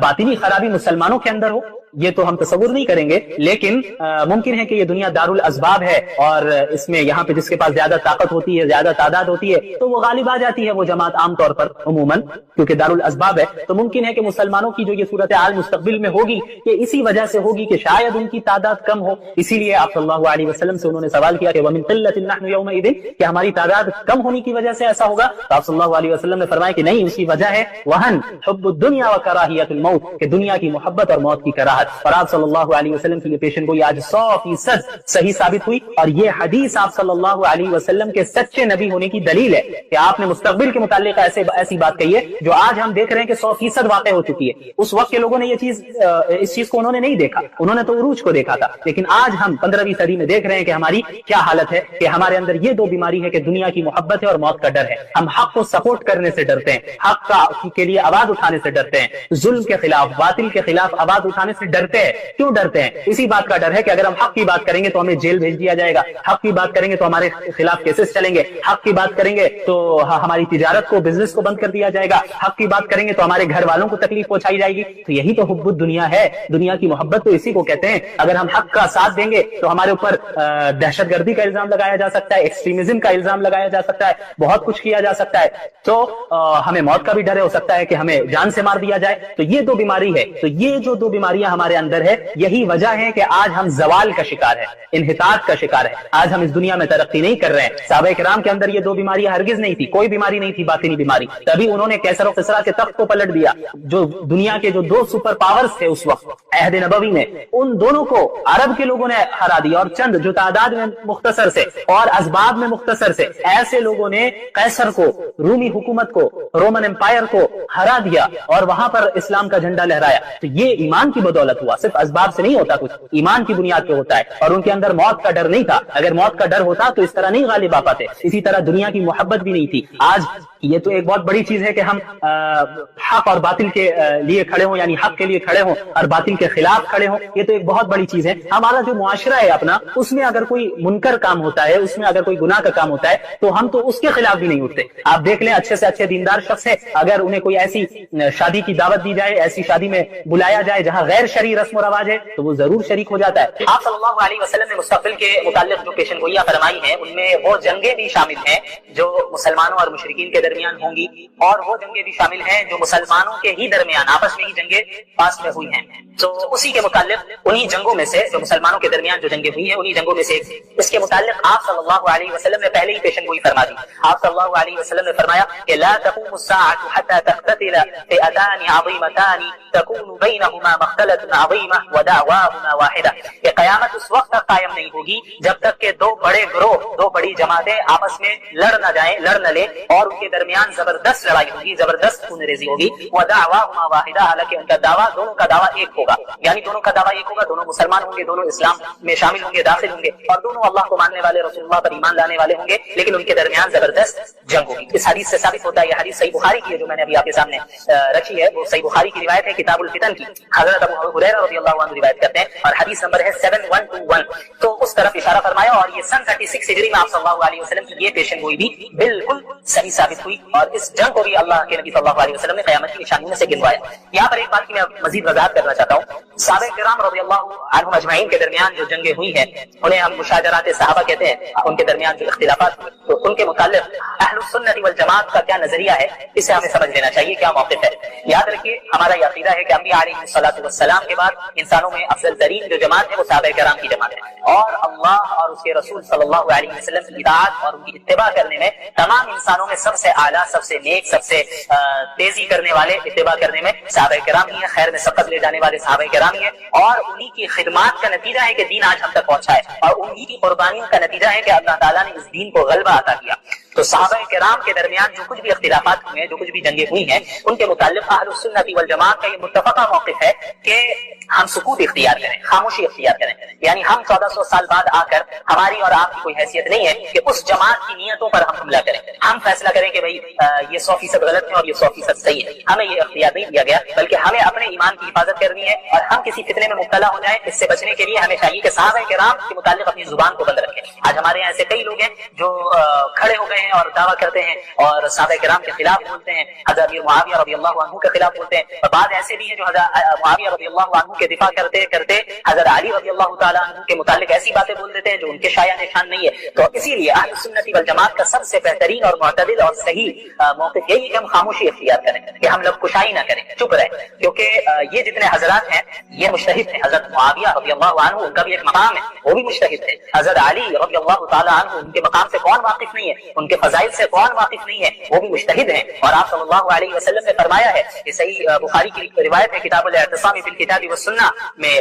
باطنی خرابی مسلمانوں کے اندر ہو, یہ تو ہم تصور نہیں کریں گے, لیکن ممکن ہے کہ یہ دنیا دار الاسباب ہے اور اس میں یہاں پہ جس کے پاس زیادہ طاقت ہوتی ہے, زیادہ تعداد ہوتی ہے, تو وہ غالب آ جاتی ہے وہ جماعت عام طور پر عموماً, کیونکہ دار الاسباب ہے. تو ممکن ہے کہ مسلمانوں کی جو یہ صورتحال مستقبل میں ہوگی یہ اسی وجہ سے ہوگی کہ شاید ان کی تعداد کم ہو. اسی لیے آپ صلی اللہ علیہ وسلم سے انہوں نے سوال کیا کہ وَمِن قِلَّةٍ نَحْنُ يَوْمَئِذٍ, کہ ہماری تعداد کم ہونے کی وجہ سے ایسا ہوگا. تو آپ صلی اللہ علیہ وسلم نے فرمایا کہ نہیں, اس کی وجہ ہے وہن, حب الدنیا وکراہیت الموت, کہ دنیا کی محبت اور موت کی کراہت. اور آپ صلی اللہ علیہ وسلم کی یہ پیشن گوئی آج 100% صحیح ثابت ہوئی, اور یہ حدیث آپ صلی اللہ علیہ وسلم کے سچے نبی ہونے کی دلیل ہے کہ آپ نے مستقبل کے متعلق ایسی بات کہی ہے جو آج ہم دیکھ رہے ہیں کہ 100% واقع ہو چکی ہے. اس وقت کے لوگوں نے اس چیز کو انہوں نے نہیں دیکھا, انہوں نے تو عروج کو دیکھا تھا, لیکن آج ہم 15ویں صدی میں دیکھ رہے ہیں کہ ہماری کیا حالت ہے, کہ ہمارے اندر یہ دو بیماری ہے کہ دنیا کی محبت ہے اور موت کا ڈر ہے. ہم حق کو سپورٹ کرنے سے ڈرتے ہیں, حق کے لیے آواز اٹھانے سے ڈرتے ہیں, ظلم کے خلاف, باطل کے خلاف آواز اٹھانے سے ڈرتے ہیں. کیوں ڈرتے ہیں؟ اسی بات کا ڈر ہے کہ اگر ہم حق کی بات کریں گے تو ہمیں جیل بھیج دیا جائے گا, حق کی بات کریں گے تو ہمارے خلاف کیسز چلیں گے, حق کی بات کریں گے تو ہماری تجارت کو, بزنس کو بند کر دیا جائے گا, حق کی بات کریں گے تو ہمارے گھر والوں کو تکلیف پہنچائی جائے گی. تو یہی تو حب الدنیا ہے, دنیا کی محبت تو اسی کو کہتے ہیں. اگر ہم حق کا ساتھ دیں گے تو ہمارے اوپر دہشت گردی کا الزام لگایا جا سکتا ہے, ایکسٹریمزم کا الزام لگایا جا سکتا ہے, بہت کچھ کیا جا سکتا ہے. تو ہمیں موت کا بھی ڈر ہے, ہو سکتا ہے کہ ہمیں جان سے مار دیا جائے. تو یہ دو بیماری ہے. تو یہ جو دو بیماریاں ہمارے اندر ہے, یہی وجہ ہے کہ آج ہم زوال کا شکار ہے, انحطاط کا شکار ہے. آج ہم اس دنیا میں ترقی نہیں کر رہے ہیں. صحابہ کرام کے اندر یہ دو بیماریاں ہرگز نہیں تھی, کوئی بیماری نہیں تھی باطنی بیماری. تبھی انہوں نے کیسر و قسرا کے تخت کو پلٹ دیا. جو دنیا کے جو دو سپر پاورز تھے اس وقت عہد نبوی میں, ان دونوں کو عرب کے لوگوں نے ہرا دیا, اور چند جو تعداد میں مختصر سے اور اسباب میں مختصر سے ایسے لوگوں نے قیصر کو, رومی حکومت کو, رومن امپائر کو ہرا دیا اور وہاں پر اسلام کا جھنڈا لہرایا. تو یہ ایمان کی بدولت ہوا, صرف اسباب سے نہیں ہوتا کچھ, ایمان کی بنیاد پہ ہوتا ہے. اور ان کے اندر موت کا ڈر نہیں تھا. اگر موت کا ڈر ہوتا تو اس طرح نہیں غالب آ پاتے. اسی طرح دنیا کی محبت بھی نہیں تھی. آج یہ تو ایک بہت بڑی چیز ہے کہ ہم حق اور باطل کے لیے کھڑے ہوں، یعنی حق کے لیے کھڑے ہوں اور باطل کے خلاف کھڑے ہوں، یہ تو ایک بہت بڑی چیز ہے۔ ہمارا جو معاشرہ ہے اپنا، اس میں اگر کوئی منکر کام ہوتا ہے، اس میں اگر کوئی گناہ کا کام ہوتا ہے تو ہم تو اس کے خلاف بھی نہیں اٹھتے۔ آپ دیکھ لیں اچھے سے اچھے دیندار شخص ہے، اگر انہیں کوئی ایسی شادی کی دعوت دی جائے، ایسی شادی میں بلایا جائے جہاں غیر شرعی رسم و رواج ہے تو وہ ضرور شریک ہو جاتا ہے۔ آپ صلی اللہ علیہ وسلم نے مستقبل کے متعلق جو پیشن گوئیاں فرمائی ہیں ان میں وہ جنگیں بھی شامل ہیں جو مسلمانوں اور مشرکین کے درمیان ہوں گی، اور وہ جنگیں بھی شامل ہیں جو مسلمانوں کے ہی درمیان آپس میں ہی جنگیں پاس میں ہوئی ہیں۔ تو اسی کے متعلق انہی جنگوں میں سے جو مسلمانوں کے درمیان جو جنگیں ہوئی ہیں انہی جنگوں میں سے اس کے متعلق آپ صلی اللہ علیہ وسلم نے پہلے ہی پیشن گوئی فرما دی۔ آپ صلی اللہ علیہ وسلم نے فرمایا کہ لا تقوم الساعة حتى تقتتل فئتان عظیمتان تكون بينهما مختلط عظیمہ ودعواهما واحدہ، کہ قیامت اس وقت تک قائم نہیں ہوگی جب تک کہ دو بڑے گروہ، دو بڑی جماعتیں آپس میں لڑ نہ جائیں، لڑ نہ لیں، اور ان کے درمیان زبردست لڑائی ہوگی، زبردست خون ریزی ہوگی۔ ودعواهما واحدہ، حالانکہ ان کا دعویٰ، دونوں کا دعویٰ ایک ہوگا، یعنی دونوں کا دعویٰ ایک ہوگا، دونوں مسلمان ہوں گے، دونوں اسلام میں شامل ہوں گے، داخل ہوں گے، اور دونوں اللہ کو ماننے والے، رسول اللہ پر ایمان لانے والے ہوں گے، لیکن ان کے درمیان زبردست جنگ ہوگی۔ اس حدیث سے ثابت ہوتا ہے، یہ حدیث صحیح بخاری کی ہے جو میں نے ابھی آپ کے سامنے رکھی ہے، وہ صحیح بخاری کی روایت ہے کتاب الفتن کی، حضرت ابو ہریرہ رضی اللہ عنہ روایت کرتے ہیں، اور حدیث نمبر ہے 7121۔ تو اس طرف اشارہ فرمایا، اور یہ سن 36 ہجری میں آپ صلی اللہ علیہ وسلم کی یہ پیشن گوئی بھی بالکل صحیح ثابت ہوئی، اور اس جنگ کو بھی اللہ کے نبی صلی اللہ علیہ وسلم نے قیامت کی نشانیوں میں سے گنوایا۔ یہاں پر ایک بات کی میں مزید وضاحت کرنا چاہتا ہوں، صحابہ کرام رضی اللہ عنہم اجمعین کے درمیان جو جنگیں ہوئی ہیں انہیں ہم مشاجرات صحابہ کہتے ہیں، ان کے درمیان جو اختلافات ہوئے تو ان کے متعلق اہل السنت والجماعت کا کیا نظریہ ہے، اسے ہمیں سمجھ لینا چاہیے، کیا موقف ہے۔ یاد رکھیے ہمارا یہ عقیدہ ہے کہ انبیاء علیہ الصلوۃ والسلام کے بعد انسانوں میں افضل ترین جو جماعت ہے وہ صحابہ کرام کی جماعت ہے، اور اللہ اور اس کے رسول صلی اللہ علیہ وسلم کی اطاعت اور ان کی اتباع کرنے میں تمام انسانوں میں سب سے اعلیٰ، سب سے نیک، سب سے تیزی کرنے والے، اتباع کرنے میں صحابہ کرام ہی ہیں، خیر میں سبقت لے جانے والے صحابہ کرام ہی ہیں، اور انہی کی خدمات کا نتیجہ ہے کہ دین آج ہم تک پہنچا ہے، اور انہی کی قربانیوں کا نتیجہ ہے کہ اللہ تعالیٰ نے اس دین کو غلبہ عطا کیا۔ تو صحابہ کرام کے درمیان جو کچھ بھی اختلافات ہوئے ہیں، جو کچھ بھی جنگیں ہوئی ہیں، ان کے متعلق اہل السنت والجماعت کا یہ متفقہ موقف ہے کہ ہم سکوت اختیار کریں، خاموشی اختیار کریں، یعنی ہم 1400 سال بعد آ کر ہماری اور آپ کی کوئی حیثیت نہیں ہے کہ اس جماعت کی نیتوں پر ہم حملہ کریں، ہم فیصلہ کریں کہ بھائی یہ 100% غلط ہے اور یہ 100% صحیح ہے، ہمیں یہ اختیار نہیں دیا گیا، بلکہ ہمیں اپنے ایمان کی حفاظت کرنی ہے، اور ہم کسی فتنے میں مبتلا ہو جائیں اس سے بچنے کے لیے ہمیں چاہیے کہ صحابہ کرام کے متعلق اپنی زبان کو بند رکھیں۔ آج ہمارے یہاں ایسے کئی لوگ ہیں جو کھڑے ہو گئے ہیں اور دعویٰ کرتے ہیں اور صحابہ کرام کے خلاف بولتے ہیں، حضرت امیر معاویہ رضی اللہ عنہ کے خلاف بولتے ہیں، اور بعض ایسے بھی ہیں جو حضرت معاویہ رضی اللہ عنہ کے دفاع کرتے کرتے حضرت علی رضی اللہ تعالیٰ عنہ کے متعلق ایسی باتیں بول دیتے ہیں جو ان کے شایع نشان نہیں ہے۔ تو اسی لیے اہل سنت والجماعت کا سب سے بہترین اور معتدل اور صحیح موقف یہی ہے کہ ہم خاموشی اختیار کریں، کہ ہم لب کشائی نہ کریں، چپ رہیں، کیونکہ یہ جتنے حضرات ہیں یہ مجتہد ہیں۔ حضرت معاویہ رضی اللہ عنہ ان کا بھی ایک مقام ہے، وہ بھی مجتہد ہے۔ حضرت علی رضی اللہ تعالیٰ عنہ ان کے مقام سے کون واقف نہیں ہے، ان کے فضائل سے کون واقف نہیں ہے، وہ بھی مجتہد ہیں۔ اور آپ صلی اللہ علیہ وسلم نے فرمایا ہے، یہ صحیح بخاری کی روایت ہے کتاب الاعتصام فی الکتاب والسنہ میں،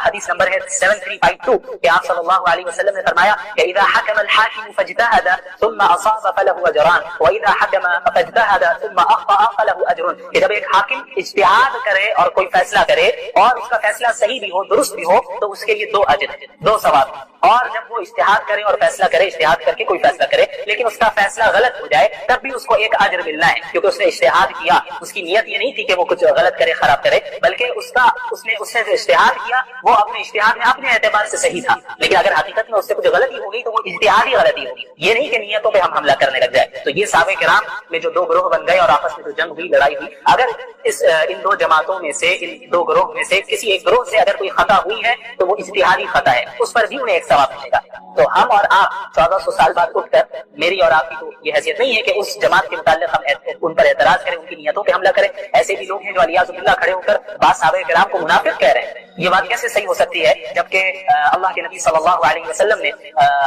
حدیث نمبر ہے 7352، کہ آپ صلی اللہ علیہ وسلم نے فرمایا کہ اذا حکم الحاکم فاجتہد ثم اصاب فله اجران واذا حکم فاجتہد ثم اخطأ فله اجر، کہ جب ایک حاکم اجتہاد کرے اور کوئی فیصلہ کرے اور اس کا فیصلہ صحیح بھی ہو، درست بھی ہو، تو اس کے لیے 2 اجر، 2 ثواب، اور جب وہ اجتہاد کرے اور فیصلہ کرے، اجتہاد کر کے کوئی فیصلہ کرے لیکن اس کا فیصلہ غلط ہو جائے، تب بھی اس کو 1 اجر ملنا ہے، کیونکہ اس نے اجتہاد کیا، اس کی نیت یہ نہیں تھی کہ وہ کچھ غلط کرے، خراب کرے، بلکہ اس نے جو اجتہاد کیا وہ اپنے اجتہاد میں اپنے اعتبار سے صحیح تھا، لیکن اگر حقیقت میں اس سے کچھ غلطی ہو گئی تو وہ اجتہادی غلطی ہوگی، یہ نہیں کہ نیتوں پہ ہم حملہ کرنے لگ جائے۔ تو یہ صحابہ کرام میں جو 2 گروہ بن گئے اور آپس میں جو جنگ ہوئی، لڑائی ہوئی، اگر ان 2 جماعتوں میں سے، ان 2 گروہ میں سے کسی ایک گروہ سے اگر کوئی خطا ہوئی ہے تو وہ اجتہادی خطا ہے، اس پر بھی انہیں 1 ثواب ملے گا۔ تو ہم اور آپ 1400 سال بعد اٹھ کر، میری اور آپ کی تو یہ حیثیت نہیں ہے کہ اس جماعت کے متعلق ہم ان پر اعتراض کریں، ان کی نیتوں پہ حملہ کریں۔ ایسے بھی لوگ ہیں جو علیاذ باللہ کھڑے ہو کر بعض صحابہ کرام کو منافق کہہ رہے ہیں، یہ بات کیسے صحیح ہو سکتی ہے جبکہ اللہ کے نبی صلی اللہ علیہ وسلم نے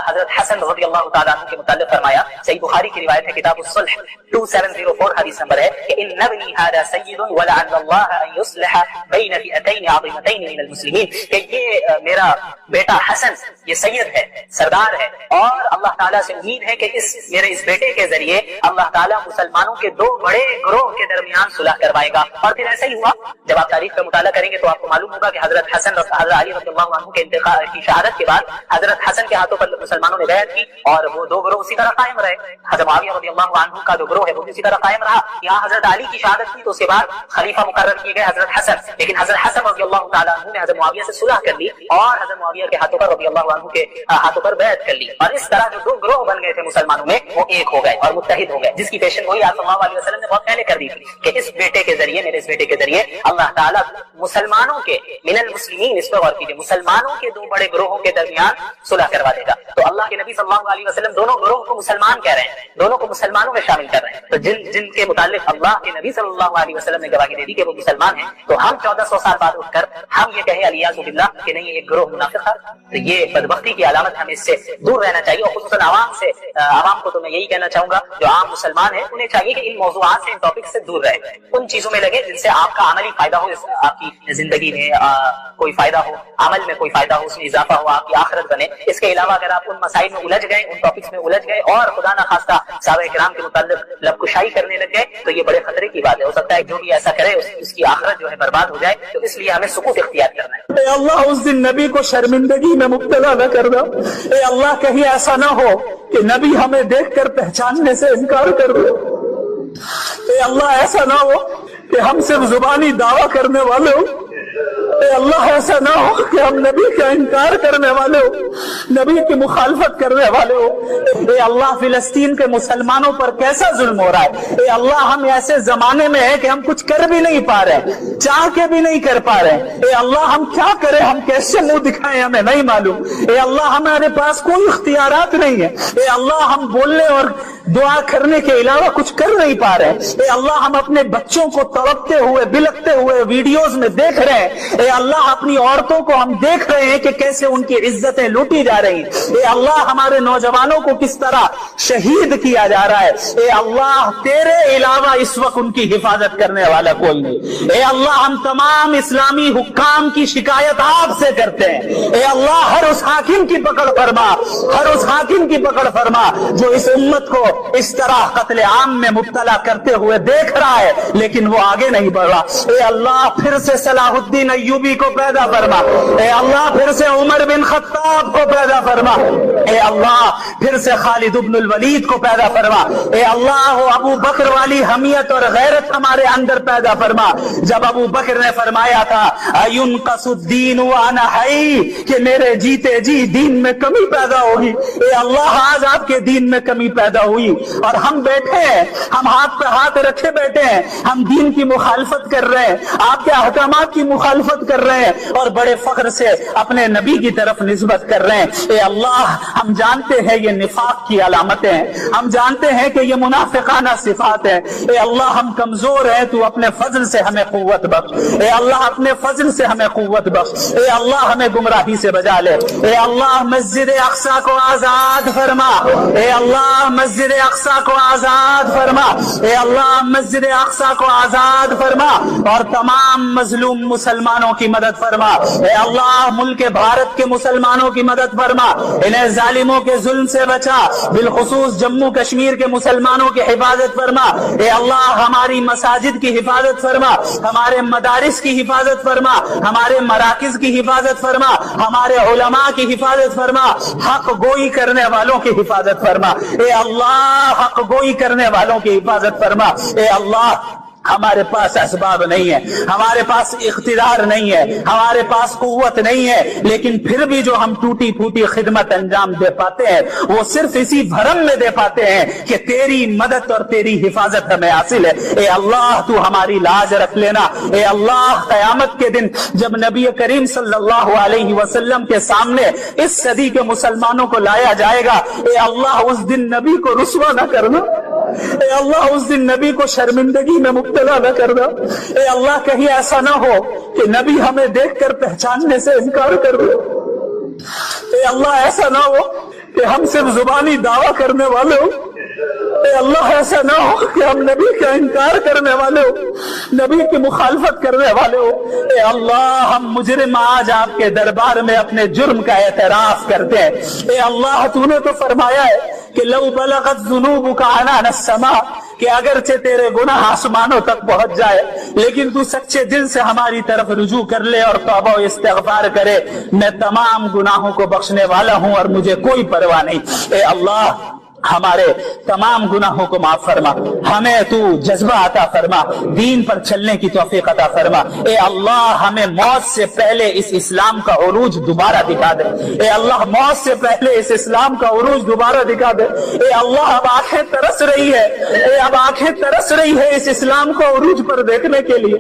حضرت حسن رضی اللہ تعالیٰ عنہ کے متعلق فرمایا، صحیح بخاری کی روایت ہے کتاب الصلح 2704 حدیث نمبر ہے کہ ان ابنی هذا سید ولعل الله ان يصلح بین فئتین عظیمتین من المسلمین، کہ یہ میرا بیٹا حسن یہ سید ہے، سردار ہے، اور اللہ تعالیٰ سے امید ہے کہ میرے اس بیٹے کے ذریعے اللہ تعالیٰ مسلمانوں کے دو بڑے گروہ کے درمیان صلح کروائے گا۔ اور پھر ایسا ہی ہوا، جب آپ تاریخ کا مطالعہ کریں گے تو آپ کو معلوم ہوگا کہ حضرت حسن اور حضرت علی رضی اللہ عنہ کے انتقال کی شہادت کے بعد حضرت حسن کے ہاتھوں پر مسلمانوں نے بیعت کی، اور وہ دو گروہ اسی طرح قائم رہے۔ حضرت معاویہ رضی اللہ عنہ کا جو گروہ ہے وہ اسی طرح قائم رہا۔ یہاں حضرت علی کی شہادت کی تو اس کے بعد خلیفہ مقرر کیے گئے حضرت حسن، لیکن حضرت حسن رضی اللہ تعالیٰ عنہ نے حضرت معاویہ سے صلح کر لی اور حضرت معاویہ کے ہاتھوں پر رضی اللہ عنہ کے ہاتھوں پر بیعت کر لی، اور اس طرح جو دو گروہ بن گئے تھے مسلمانوں میں وہ ایک ہو گئے اور متحد ہو گئے، جس کی پیشن گوئی آپ صلی اللہ علیہ وسلم نے بہت پہلے کر دی تھی کہ اس بیٹے کے ذریعے، میرے اس بیٹے کے ذریعے اللہ تعالیٰ مسلمانوں کے من المسلمین، اس پر غور کیجیے، مسلمانوں کے دو بڑے گروہوں کے درمیان صلح کروا دے گا۔ تو اللہ کے نبی صلی اللہ علیہ وسلم دونوں گروہ کو مسلمان کہہ رہے ہیں، دونوں کو مسلمانوں میں شامل کر رہے ہیں۔ تو جن کے متعلق اللہ کے نبی صلی اللہ علیہ وسلم نے گواہی دے دی کہ وہ مسلمان ہیں، تو ہم 1400 سال بعد اٹھ کر ہم یہ کہیں الیاذ باللہ کہ نہیں ایک گروہ منافق ہے، تو یہ بدبختی کی علامت، ہمیں اس سے دور رہنا چاہیے۔ اور خصوصاً عوام کو تو میں یہی کہنا چاہوں گا جو عام مسلمان ہیں، انہیں چاہیے کہ ان موضوعات سے، ان ٹاپک سے دور رہے، ان چیزوں میں لگے جن سے آپ کا عملی فائدہ ہو، آپ کی زندگی میں کوئی فائدہ ہو، عمل میں کوئی فائدہ ہو، اس میں اضافہ ہو، آپ کی آخرت بنے۔ اس کے علاوہ اگر آپ ان مسائل میں الجھ گئے، ان ٹاپکس میں الجھ گئے اور خدا نخواستہ صحابہ کرام کے متعلق لب کشائی کرنے لگ گئے تو یہ بڑے خطرے کی بات ہے۔ ہو سکتا ہے جو بھی ایسا کرے اس کی آخرت جو ہے برباد ہو جائے، تو اس لیے ہمیں سکوت اختیار کرنا ہے۔ اے اللہ اس دن نبی کو شرمندگی میں مبتلا نہ کرنا، اے اللہ کہیں ایسا نہ ہو کہ نبی ہمیں دیکھ کر پہچاننے سے انکار کر دے، اے اللہ ایسا نہ ہو کہ ہم صرف زبانی دعویٰ کرنے والے ہوں، اے اللہ ایسا نہ ہو کہ ہم نبی کا انکار کرنے والے ہو، نبی کی مخالفت کرنے والے ہو۔ اے اللہ فلسطین کے مسلمانوں پر کیسا ظلم ہو رہا ہے، اے اللہ ہم ایسے زمانے میں ہیں کہ ہم کچھ کر بھی نہیں پا رہے، چاہ کے بھی نہیں کر پا رہے، اے اللہ ہم کیا کریں، ہم کیسے منہ دکھائیں ہمیں نہیں معلوم، اے اللہ ہمارے پاس کوئی اختیارات نہیں ہے، اے اللہ ہم بولنے اور دعا کرنے کے علاوہ کچھ کر نہیں پا رہے، اے اللہ ہم اپنے بچوں کو تڑپتے ہوئے بلکتے ہوئے ویڈیوز میں دیکھ رہے ہیں، اے اللہ اپنی عورتوں کو ہم دیکھ رہے ہیں کہ کیسے ان کی عزتیں لوٹی جا رہی ہیں، اے اللہ ہمارے نوجوانوں کو کس طرح شہید کیا جا رہا ہے، اے اللہ تیرے علاوہ اس وقت ان کی حفاظت کرنے والا کوئی نہیں، اے اللہ ہم تمام اسلامی حکام کی شکایت آپ سے کرتے ہیں، اے اللہ ہر اس حاکم کی پکڑ فرما، ہر اس حاکم کی پکڑ فرما جو اس امت کو اس طرح قتل عام میں مبتلا کرتے ہوئے دیکھ رہا ہے لیکن وہ آگے نہیں بڑھ رہا، اے اللہ پھر سے صلاح الدین ایوبی کو پیدا فرما، اے اللہ پھر سے عمر بن خطاب کو پیدا فرما، اے اللہ پھر سے خالد بن الولید کو پیدا فرما، اے اللہ ابو بکر والی حمیت اور غیرت ہمارے اندر پیدا فرما، جب ابو بکر نے فرمایا تھا اَيُنْقَصُ الدِّينُ وَأَنَا حَيٌّ کہ میرے جیتے جی دین میں کمی پیدا ہوگی، اے اللہ آج آپ کے دین میں کمی پیدا ہوئی اور ہم بیٹھے ہیں، ہم ہاتھ پہ ہاتھ رکھے بیٹھے ہیں، ہم دین کی مخالفت کر رہے ہیں، آپ کے احکامات کی مخالفت کر رہے ہیں اور بڑے فخر سے اپنے نبی کی طرف نسبت کر رہے ہیں، اے اللہ ہم جانتے ہیں یہ نفاق کی علامتیں ہیں، ہم جانتے ہیں کہ یہ منافقانہ صفات ہیں، اے اللہ ہم کمزور ہیں، تو اپنے فضل سے ہمیں قوت بخش، اے اللہ اپنے فضل سے ہمیں قوت بخش، اے اللہ ہمیں گمراہی سے بچا لے، اے اللہ مسجد اقصی کو آزاد فرما، اے اللہ مسجد اقصی کو آزاد فرما، اے اللہ مسجد اقصی کو آزاد فرما اور تمام مظلوم مسلمانوں کی مدد فرما، اے اللہ ملک بھارت کے مسلمانوں کی مدد فرما، انہیں ظالموں کے ظلم سے بچا، بالخصوص جموں کشمیر کے مسلمانوں کی حفاظت فرما، اے اللہ ہماری مساجد کی حفاظت فرما، ہمارے مدارس کی حفاظت فرما، ہمارے مراکز کی حفاظت فرما، ہمارے علماء کی حفاظت فرما، حق گوئی کرنے والوں کی حفاظت فرما، اے اللہ حق گوئی کرنے والوں کی حفاظت فرما، اے اللہ ہمارے پاس اسباب نہیں ہے، ہمارے پاس اقتدار نہیں ہے، ہمارے پاس قوت نہیں ہے، لیکن پھر بھی جو ہم ٹوٹی پھوٹی خدمت انجام دے پاتے ہیں وہ صرف اسی بھرم میں دے پاتے ہیں کہ تیری مدد اور تیری حفاظت ہمیں حاصل ہے، اے اللہ تو ہماری لاج رکھ لینا، اے اللہ قیامت کے دن جب نبی کریم صلی اللہ علیہ وسلم کے سامنے اس صدی کے مسلمانوں کو لایا جائے گا، اے اللہ اس دن نبی کو رسوا نہ کرنا، اے اللہ اس دن نبی کو شرمندگی میں مبتلا نہ کرنا، اے اللہ کہیں ایسا نہ ہو کہ نبی ہمیں دیکھ کر پہچاننے سے انکار کر دے، اے اللہ ایسا نہ ہو کہ ہم صرف زبانی دعویٰ کرنے والے ہوں، اے اللہ ایسا نہ ہو کہ ہم نبی کا انکار کرنے والے ہو، نبی کی مخالفت کرنے والے ہو۔ اے اللہ ہم مجرم آج آپ کے دربار میں اپنے جرم کا اعتراف کرتے ہیں۔ اے اللہ تو نے تو فرمایا ہے کہ لو بلغت ذنوبک عنان السماء، کہ اگرچہ تیرے گناہ آسمانوں تک پہنچ جائے لیکن تو سچے دل سے ہماری طرف رجوع کر لے اور توبہ و استغفار کرے، میں تمام گناہوں کو بخشنے والا ہوں اور مجھے کوئی پرواہ نہیں۔ اے اللہ ہمارے تمام گناہوں کو معاف فرما، ہمیں تو جذبہ عطا فرما، دین پر چلنے کی توفیق عطا فرما۔ اے اللہ ہمیں موت سے پہلے اس اسلام کا عروج دوبارہ دکھا دے۔ اے اللہ موت سے پہلے اس اسلام کا عروج دوبارہ دکھا دے۔ اے اللہ اب آنکھیں ترس رہی ہے، اب آنکھیں ترس رہی ہے اس اسلام کو عروج پر دیکھنے کے لیے۔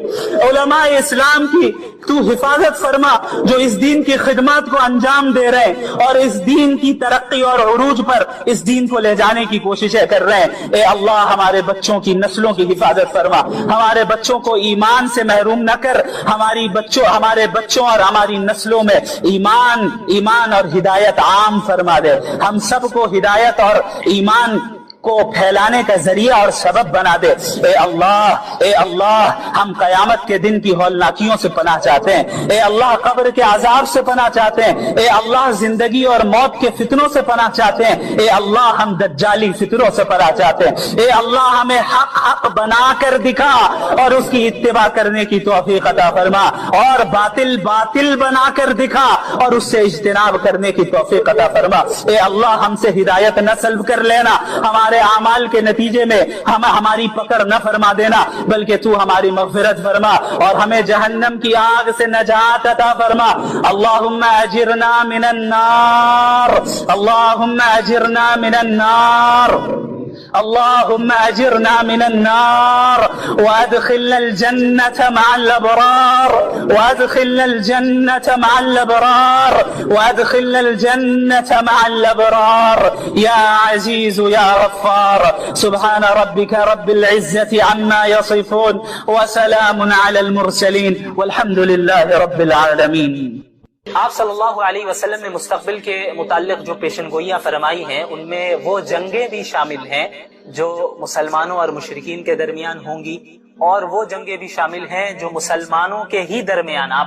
علماء اسلام کی تو حفاظت فرما جو اس دین کی خدمات کو انجام دے رہے ہیں اور اس دین کی ترقی اور عروج پر اس دین کو لے جانے کی کوششیں کر رہے ہیں۔ اے اللہ ہمارے بچوں کی نسلوں کی حفاظت فرما، ہمارے بچوں کو ایمان سے محروم نہ کر، ہمارے بچوں اور ہماری نسلوں میں ایمان اور ہدایت عام فرما دے، ہم سب کو ہدایت اور ایمان کو پھیلانے کا ذریعہ اور سبب بنا دے۔ اے اللہ ہم قیامت کے دن کی ہولناکیوں سے پناہ چاہتے ہیں۔ اے اللہ قبر کے عذاب سے پناہ چاہتے ہیں۔ اے اللہ زندگی اور موت کے فتنوں سے پناہ چاہتے ہیں۔ اے اللہ ہم دجالی فتنوں سے پناہ چاہتے ہیں۔ اے اللہ ہمیں حق بنا کر دکھا اور اس کی اتباع کرنے کی توفیق عطا فرما، اور باطل بنا کر دکھا اور اس سے اجتناب کرنے کی توفیق عطا فرما۔ اے اللہ ہم سے ہدایت نہ سلب کر لینا، ہمارے اعمال کے نتیجے میں ہماری پکڑ نہ فرما دینا، بلکہ تو ہماری مغفرت فرما اور ہمیں جہنم کی آگ سے نجات عطا فرما۔ اللہم اجرنا من النار، اللہم اجرنا من النار، اللهم اجرنا من النار وادخلنا الجنة مع الابرار، وادخلنا الجنة مع الابرار، وادخلنا الجنة مع الابرار يا عزيز يا غفار۔ سبحان ربك رب العزة عما يصفون وسلام على المرسلين والحمد لله رب العالمين۔ آپ صلی اللہ علیہ وسلم نے مستقبل کے متعلق جو پیشن گوئیاں فرمائی ہیں ان میں وہ جنگیں بھی شامل ہیں جو مسلمانوں اور مشرکین کے درمیان ہوں گی، اور وہ جنگیں بھی شامل ہیں جو مسلمانوں کے ہی درمیان